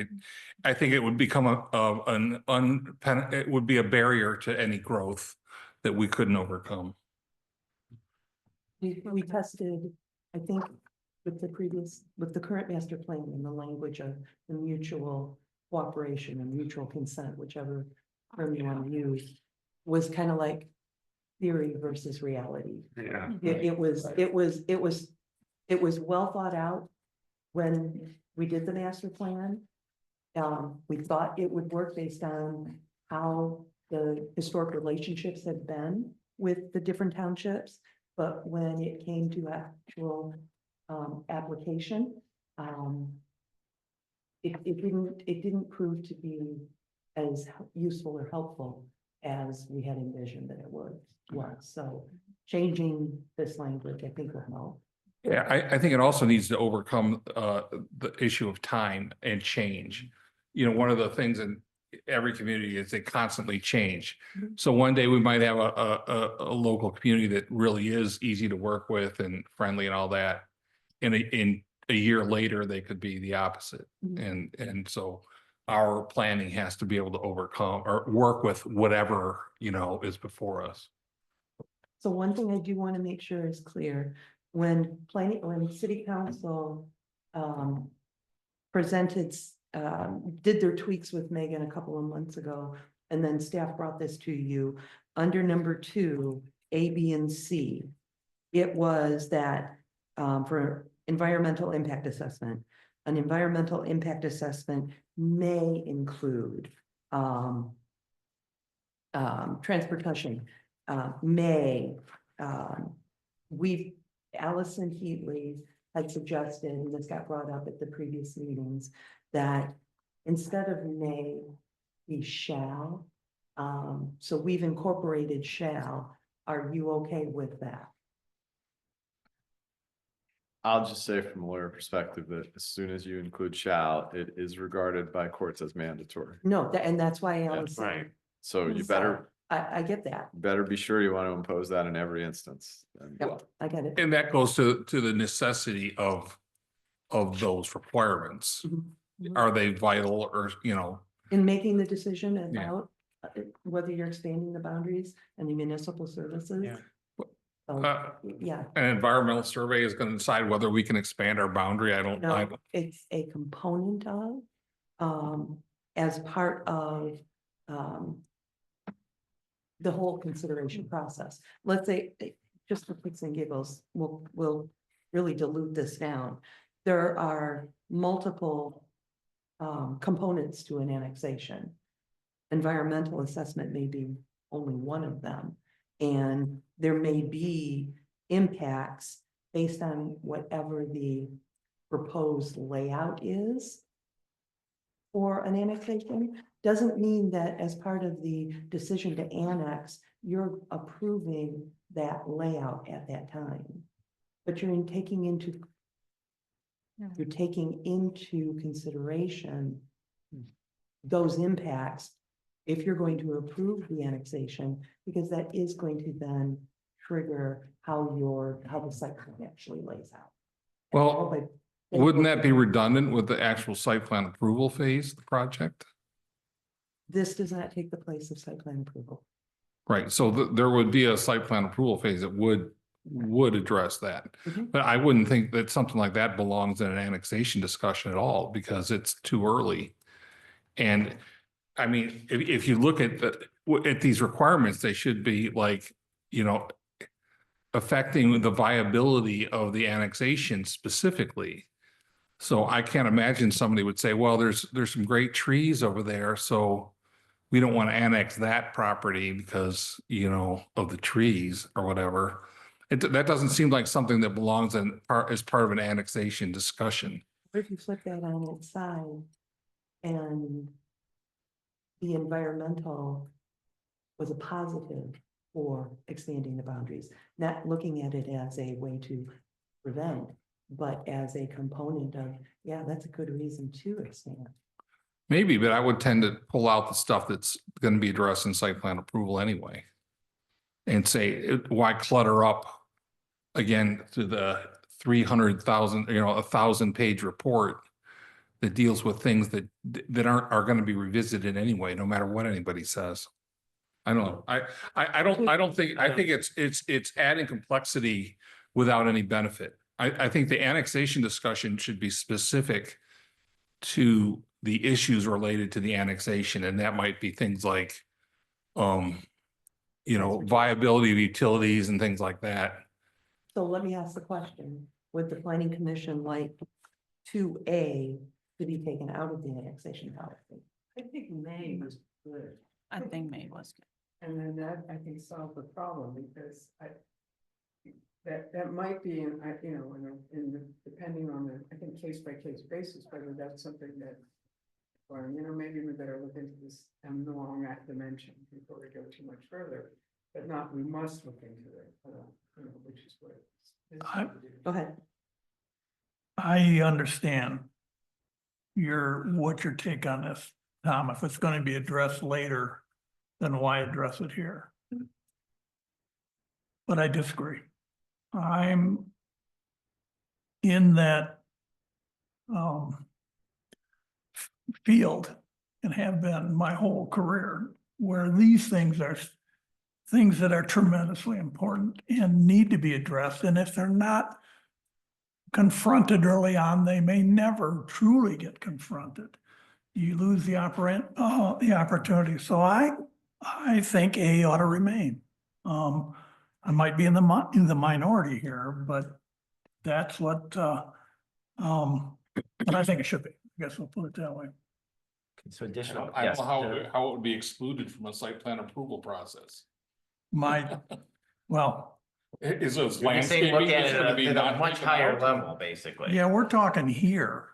I think it would become it would be a barrier to any growth that we couldn't overcome. We tested, I think, with the current master plan and the language of the mutual cooperation and mutual consent, whichever term you want to use, was kind of like theory versus reality. Yeah. It was well thought out when we did the master plan. We thought it would work based on how the historic relationships had been with the different townships. But when it came to actual application, it didn't prove to be as useful or helpful as we had envisioned that it was. So changing this language, I think will help. Yeah, I think it also needs to overcome the issue of time and change. You know, one of the things in every community is they constantly change. Mhm. So one day we might have a local community that really is easy to work with and friendly and all that. In a year later, they could be the opposite. Mhm. And so our planning has to be able to overcome or work with whatever, you know, is before us. So one thing I do want to make sure is clear, when city council presented, did their tweaks with Megan a couple of months ago, and then staff brought this to you, under number 2, A, B, and C, it was that for environmental impact assessment, an environmental impact assessment may include transportation, Allison Heatley had suggested, and this got brought up at the previous meetings, that instead of may, be shall. So we've incorporated shall. Are you okay with that? I'll just say from a lawyer perspective that as soon as you include shall, it is regarded by courts as mandatory. No, and that's why Allison. right. So you So, better, I get that. better be sure you want to impose that in every instance. And Yep, I get it. And that goes to the necessity of those requirements. Mhm. Are they vital or, you know, In making the decision Yeah. about whether you're expanding the boundaries and the municipal services. Yeah. So, uh, yeah, an environmental survey is gonna decide whether we can expand our boundary. I don't, no, it's a component of, as part of, the whole consideration process. Let's say, just for kicks and giggles, we'll really dilute this down. There are multiple components to an annexation. Environmental assessment may be only one of them. And there may be impacts based on whatever the proposed layout is for an annexation. Doesn't mean that as part of the decision to annex, you're approving that layout at that time. But you're taking into consideration those impacts if you're going to approve the annexation, because that is going to then trigger how the site plan actually lays out. well, wouldn't that be redundant with the actual site plan approval phase of the project? This does not take the place of site plan approval. Right, so there would be a site plan approval phase that would address that. Mhm. But I wouldn't think that something like that belongs in an annexation discussion at all, because it's too early. And I mean, if you look at at these requirements, they should be like, you know, affecting the viability of the annexation specifically. So I can't imagine somebody would say, well, there's some great trees over there, so we don't want to annex that property because, you know, of the trees or whatever. That doesn't seem like something that belongs as part of an annexation discussion. What if you flip that on its side and the environmental was a positive for expanding the boundaries, not looking at it as a way to prevent, but as a component of, yeah, that's a good reason to expand. Maybe, but I would tend to pull out the stuff that's going to be addressed in site plan approval anyway. And say, why clutter up again to the 300,000, 1,000-page report that deals with things that are going to be revisited anyway, no matter what anybody says. I don't know. I don't think, I think it's adding complexity without any benefit. I think the annexation discussion should be specific to the issues related to the annexation, and that might be things like, viability of utilities and things like that. So let me ask the question, would the planning commission like 2A to be taken out of the annexation policy? I think May was good. I think May was good. And then that, I think, solved the problem, because that might be, depending on the, I think, case by case basis, whether that's something that or, maybe we better look into this and along that dimension before we go too much further. But not, we must look into it, which is what. it's I- Go ahead. I understand what your take on this, Tom. If it's going to be addressed later, then why address it here? But I disagree. I'm in that field and have been my whole career, where these things are things that are tremendously important and need to be addressed. And if they're not confronted early on, they may never truly get confronted. You lose the opportunity. So I think A ought to remain. I might be in the minority here, but that's what, but I think it should be. I guess we'll put it that way. So I additional, don't yes. know how it would be excluded from a site plan approval process. Well, Is those You're saying landscaping look at just it gonna at be a not much taken higher out? level, basically. yeah, we're talking here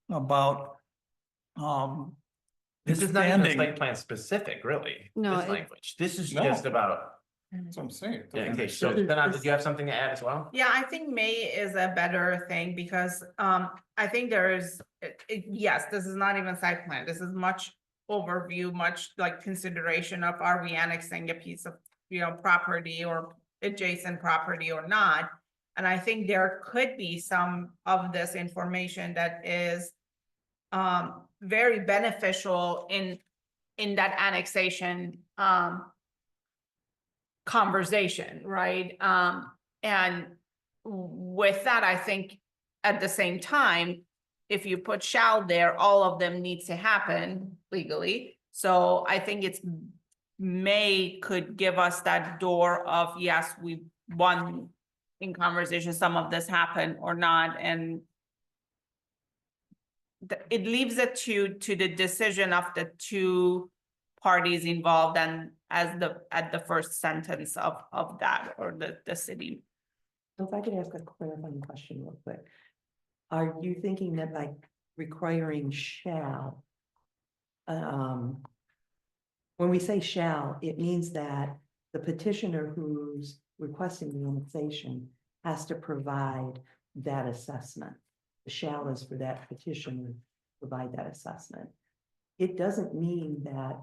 about, This is not even expanding- site plan specific, really. No, This it- language. This is No. just about, That's what I'm saying. yeah, okay, so Sana, did you have something to add as well? Yeah, I think May is a better thing because I think there is, yes, this is not even site plan. This is much overview, much like consideration of are we annexing a piece of, property or adjacent property or not. And I think there could be some of this information that is very beneficial in that annexation conversation, right? And with that, I think at the same time, if you put shall there, all of them needs to happen legally. So I think it's may could give us that door of, yes, we want in conversation, some of this happen or not, and it leaves it to the decision of the two parties involved and at the first sentence of that, or the city. So if I could ask a clarifying question real quick. Are you thinking that by requiring shall, when we say shall, it means that the petitioner who's requesting the annexation has to provide that assessment? The shall is for that petitioner to provide that assessment. It doesn't mean that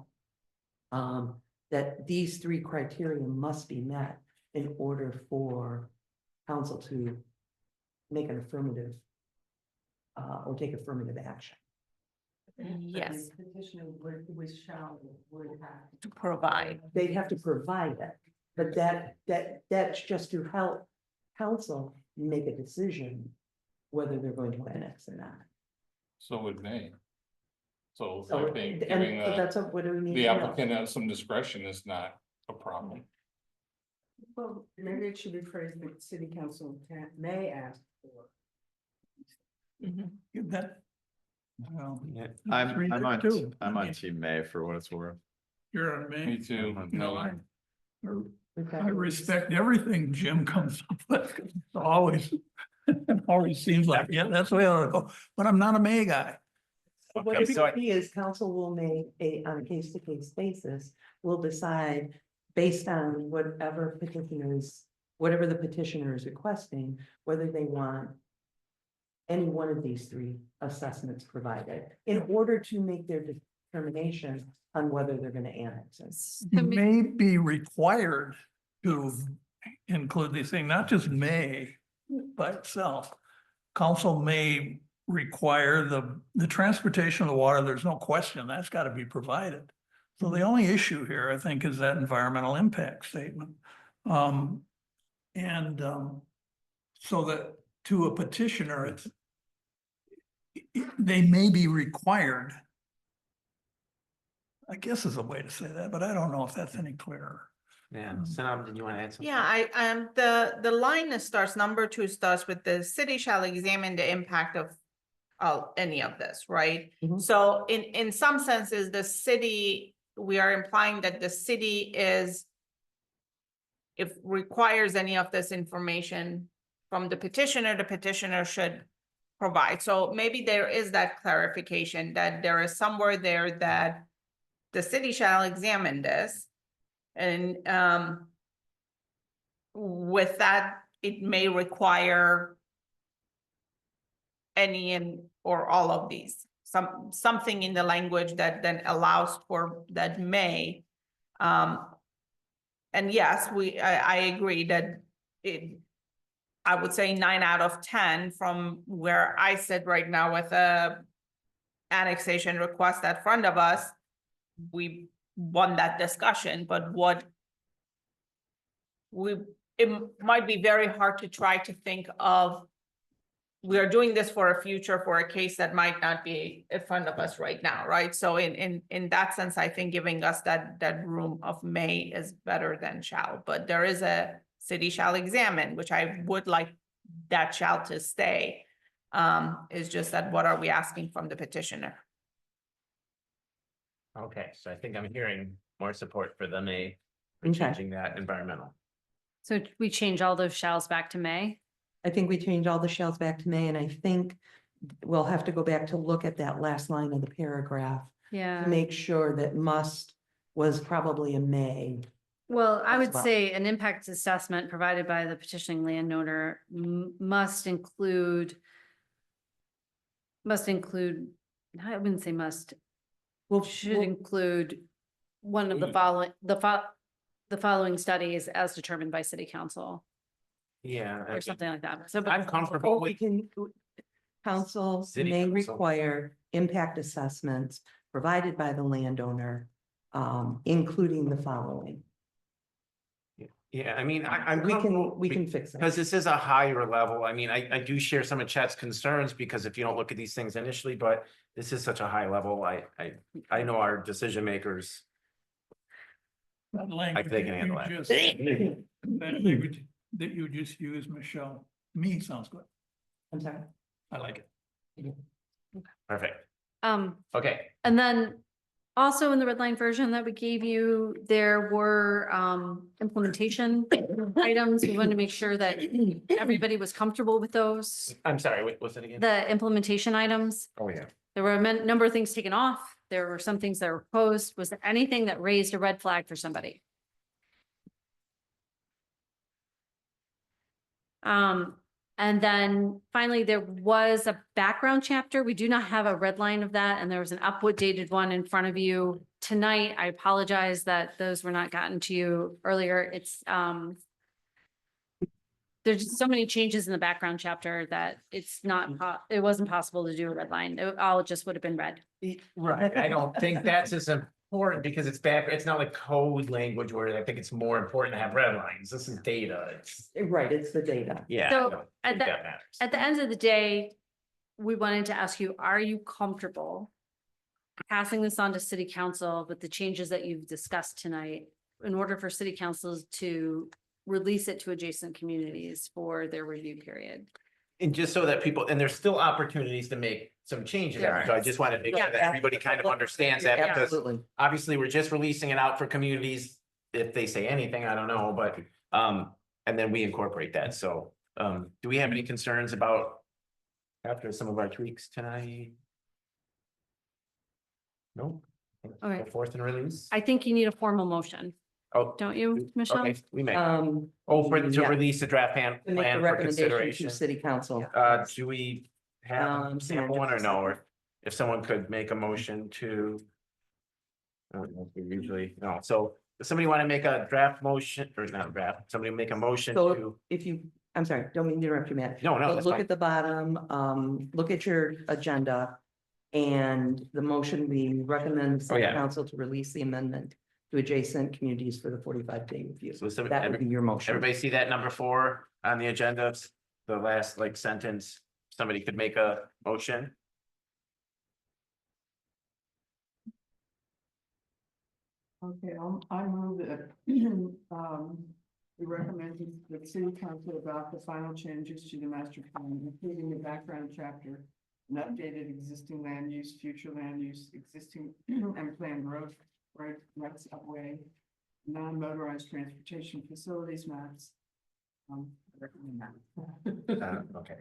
that these three criteria must be met in order for council to make an affirmative or take affirmative action. Yes, The petitioner would shall would have. to provide. They'd have to provide it, but that's just to help council make a decision whether they're going to annex or not. So would May. So So, I think and giving so that's what do we need? the to know? applicant some discretion is not a problem. Well, maybe it should be phrased that city council may ask for. That. Well, Yeah. Three there too. I'm on team May for what it's worth. you're on Me me. too. No, We've got- I respect everything Jim comes up with. It's always, it always seems like, yeah, that's the way I ought to go, but I'm not a May guy. What Okay, it so would be is council will make on a case-to-case basis, will decide based on whatever the petitioner is requesting, whether they want any one of these three assessments provided in order to make their determination on whether they're going to annex it. You may be required to include these things, not just may by itself. Council may require the transportation of the water, there's no question, that's got to be provided. So the only issue here, I think, is that environmental impact statement. So that to a petitioner, they may be required. I guess is a way to say that, but I don't know if that's any clearer. Yeah, Sanam, did you want to add something? Yeah, the line starts, number 2 starts with the city shall examine the impact of any of this, right? Mhm. So in some senses, the city, we are implying that the city is, if requires any of this information from the petitioner should provide. So maybe there is that clarification that there is somewhere there that the city shall examine this. And with that, it may require any and or all of these, something in the language that then allows for that may. And yes, I agree that I would say 9 out of 10 from where I sit right now with a annexation request at front of us. We won that discussion, but it might be very hard to try to think of, we are doing this for a future, for a case that might not be in front of us right now, right? So in that sense, I think giving us that room of may is better than shall, but there is a city shall examine, which I would like that shall to stay. Is just that what are we asking from the petitioner? Okay, so I think I'm hearing more support for the may, for Okay. changing that environmental. So we change all those shalls back to may? I think we change all the shells back to may, and I think we'll have to go back to look at that last line of the paragraph Yeah. to make sure that must was probably a may. Well, I as would well. say an impact assessment provided by the petitioning landowner must include, I wouldn't say must, Well, should include one of the following, the following studies as determined by city council Yeah. or something like that. So, I'm but comfortable Or we with, can, council City may council. require impact assessments provided by the landowner, including the following. yeah, I mean, I'm We comfortable can, we can fix it. because this is a higher level. I mean, I do share some of Chet's concerns because if you don't look at these things initially, but this is such a high level. I know our decision makers. That language they can that handle you that. just- that language that you just used, Michelle, to me sounds good. I'm sorry. I like it. Perfect. and Okay, then also in the red line version that we gave you, there were implementation items. We wanted to make sure that everybody was comfortable with those. I'm sorry, what's it again? The implementation items, Oh, yeah. there were a number of things taken off. There were some things that were proposed. Was there anything that raised a red flag for somebody? And then finally, there was a background chapter. We do not have a red line of that, and there was an updated one in front of you tonight. I apologize that those were not gotten to you earlier. It's there's just so many changes in the background chapter that it's not, it wasn't possible to do a red line. It all just would have been red. Right, I don't think that's as important because it's it's not like code language where I think it's more important to have red lines. This is data. It's, Right, it's the data. yeah. I So, don't at think the- that matters. At the end of the day, we wanted to ask you, are you comfortable passing this on to city council with the changes that you've discussed tonight in order for city councils to release it to adjacent communities for their review period? And just so that people, and there's still opportunities to make some changes. There So I is. just wanted to make sure Yeah, that everybody kind of understands that because Absolutely. obviously we're just releasing it out for communities. If they say anything, I don't know, but, and then we incorporate that. So, do we have any concerns about after some of our tweaks tonight? No? Okay. Go forth and release? I think you need a formal motion, Oh, don't you, Michelle? okay, we may. To To release the draft make the plan for recommendation consideration. to city council. Do we have a Um, sample one or no, or if someone could make a motion to? I don't know if we usually, no, so does somebody want to make a draft motion, or not a draft, somebody make a motion So to, if you, I'm sorry, don't mean to interrupt you, Matt. no, no, But that's look fine. at the bottom, look at your agenda. And the motion we recommend the city yeah. council to release the amendment to adjacent communities for the 45-day review. So some- That would be your motion. Everybody see that number 4 on the agenda, the last like sentence, somebody could make a motion? Okay, I move that, we recommend that city council adopt the final changes to the master plan, including the background chapter. And updated existing land use, future land use, existing and planned road, rights of way. Non-motorized transportation facilities maps. I recommend that. Okay.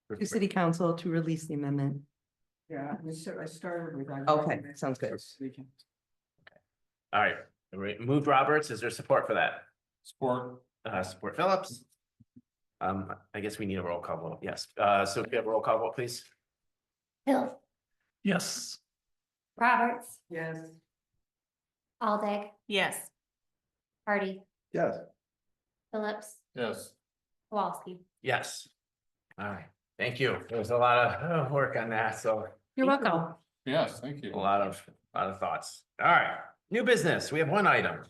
To city council to release the amendment. Yeah, I started with. that. Okay, sounds good. All right, moved Roberts. Is there support for that? Support. Support Phillips. I guess we need a roll call vote. Yes, so we have a roll call vote, please. Hill, Yes. Roberts, Yes. Aldag, Yes. Hardy, Yes. Phillips, Yes. Kowalski. Yes. All right, thank you. There was a lot of work on that, so You're welcome. Yes, thank you. a lot of thoughts. All right, new business. We have one item.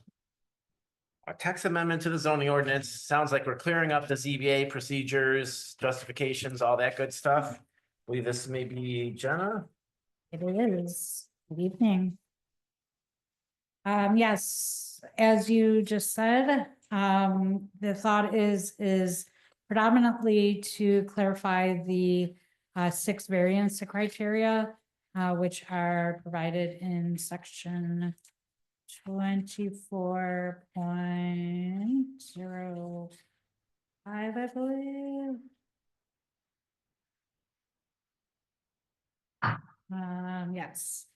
A text amendment to the zoning ordinance. Sounds like we're clearing up the ZBA procedures, justifications, all that good stuff. I believe this may be Jenna. It is. Good evening. Yes, as you just said, the thought is predominantly to clarify the 6 variance criteria, which are provided in section 24.05, I believe. Yes.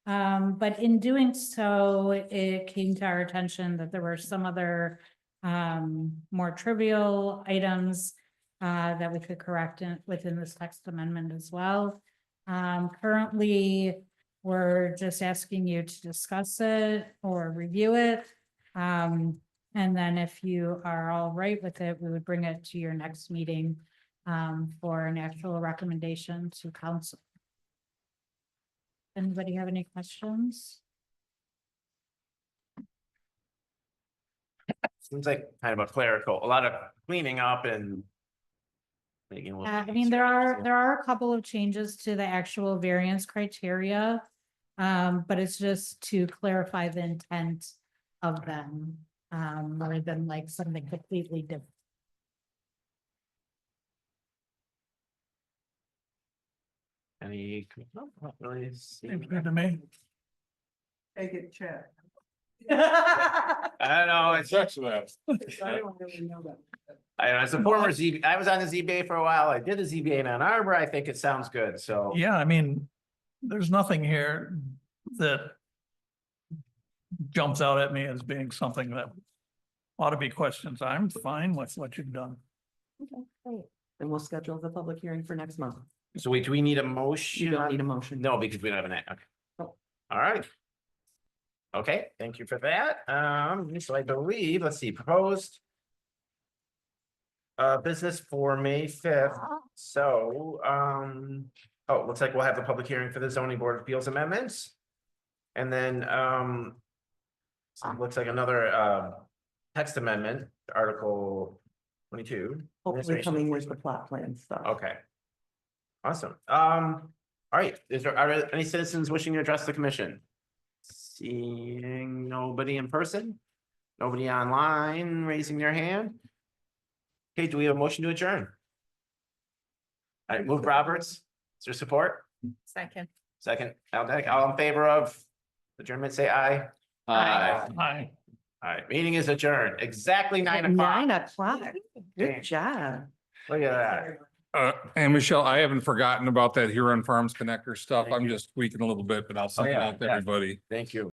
But in doing so, it came to our attention that there were some other more trivial items that we could correct within this text amendment as well. Currently, we're just asking you to discuss it or review it. And then if you are all right with it, we would bring it to your next meeting for an actual recommendation to council. Anybody have any questions? Seems like kind of a clerical, a lot of cleaning up and making it a little I mean, there easier. are a couple of changes to the actual variance criteria. But it's just to clarify the intent of them, rather than like something completely different. Any? Not really Seems seeing- good to me. Take it, check. I don't know, it's, Check that. I don't really know that. as a former ZB, I was on the ZBA for a while. I did the ZBA in Ann Arbor. I think it sounds good, so. Yeah, I mean, there's nothing here that jumps out at me as being something that ought to be questions. I'm fine with what you've done. Then we'll schedule the public hearing for next month. So wait, do we need a motion? You don't need a motion. No, because we don't have an, okay. No. All right. Okay, thank you for that. So I believe, let's see, proposed business for May 5th. So, oh, looks like we'll have the public hearing for the zoning board of appeals amendments. And then, so it looks like another text amendment, Article 22. Hopefully coming with the plot plan stuff. Okay. Awesome. All right, are there any citizens wishing to address the commission? Seeing nobody in person? Nobody online raising their hand? Okay, do we have a motion to adjourn? All right, move Roberts. Is there support? Second. Second, Aldag, all in favor of adjournment, say aye. Aye. Hi. All right, meeting is adjourned, exactly 9 At o'clock. 9 o'clock. Dang. Good job. Look at that. And Michelle, I haven't forgotten about that Huron Farms connector stuff. I'm just tweaking a little bit, but I'll send it yeah, out to yeah. everybody. Thank you.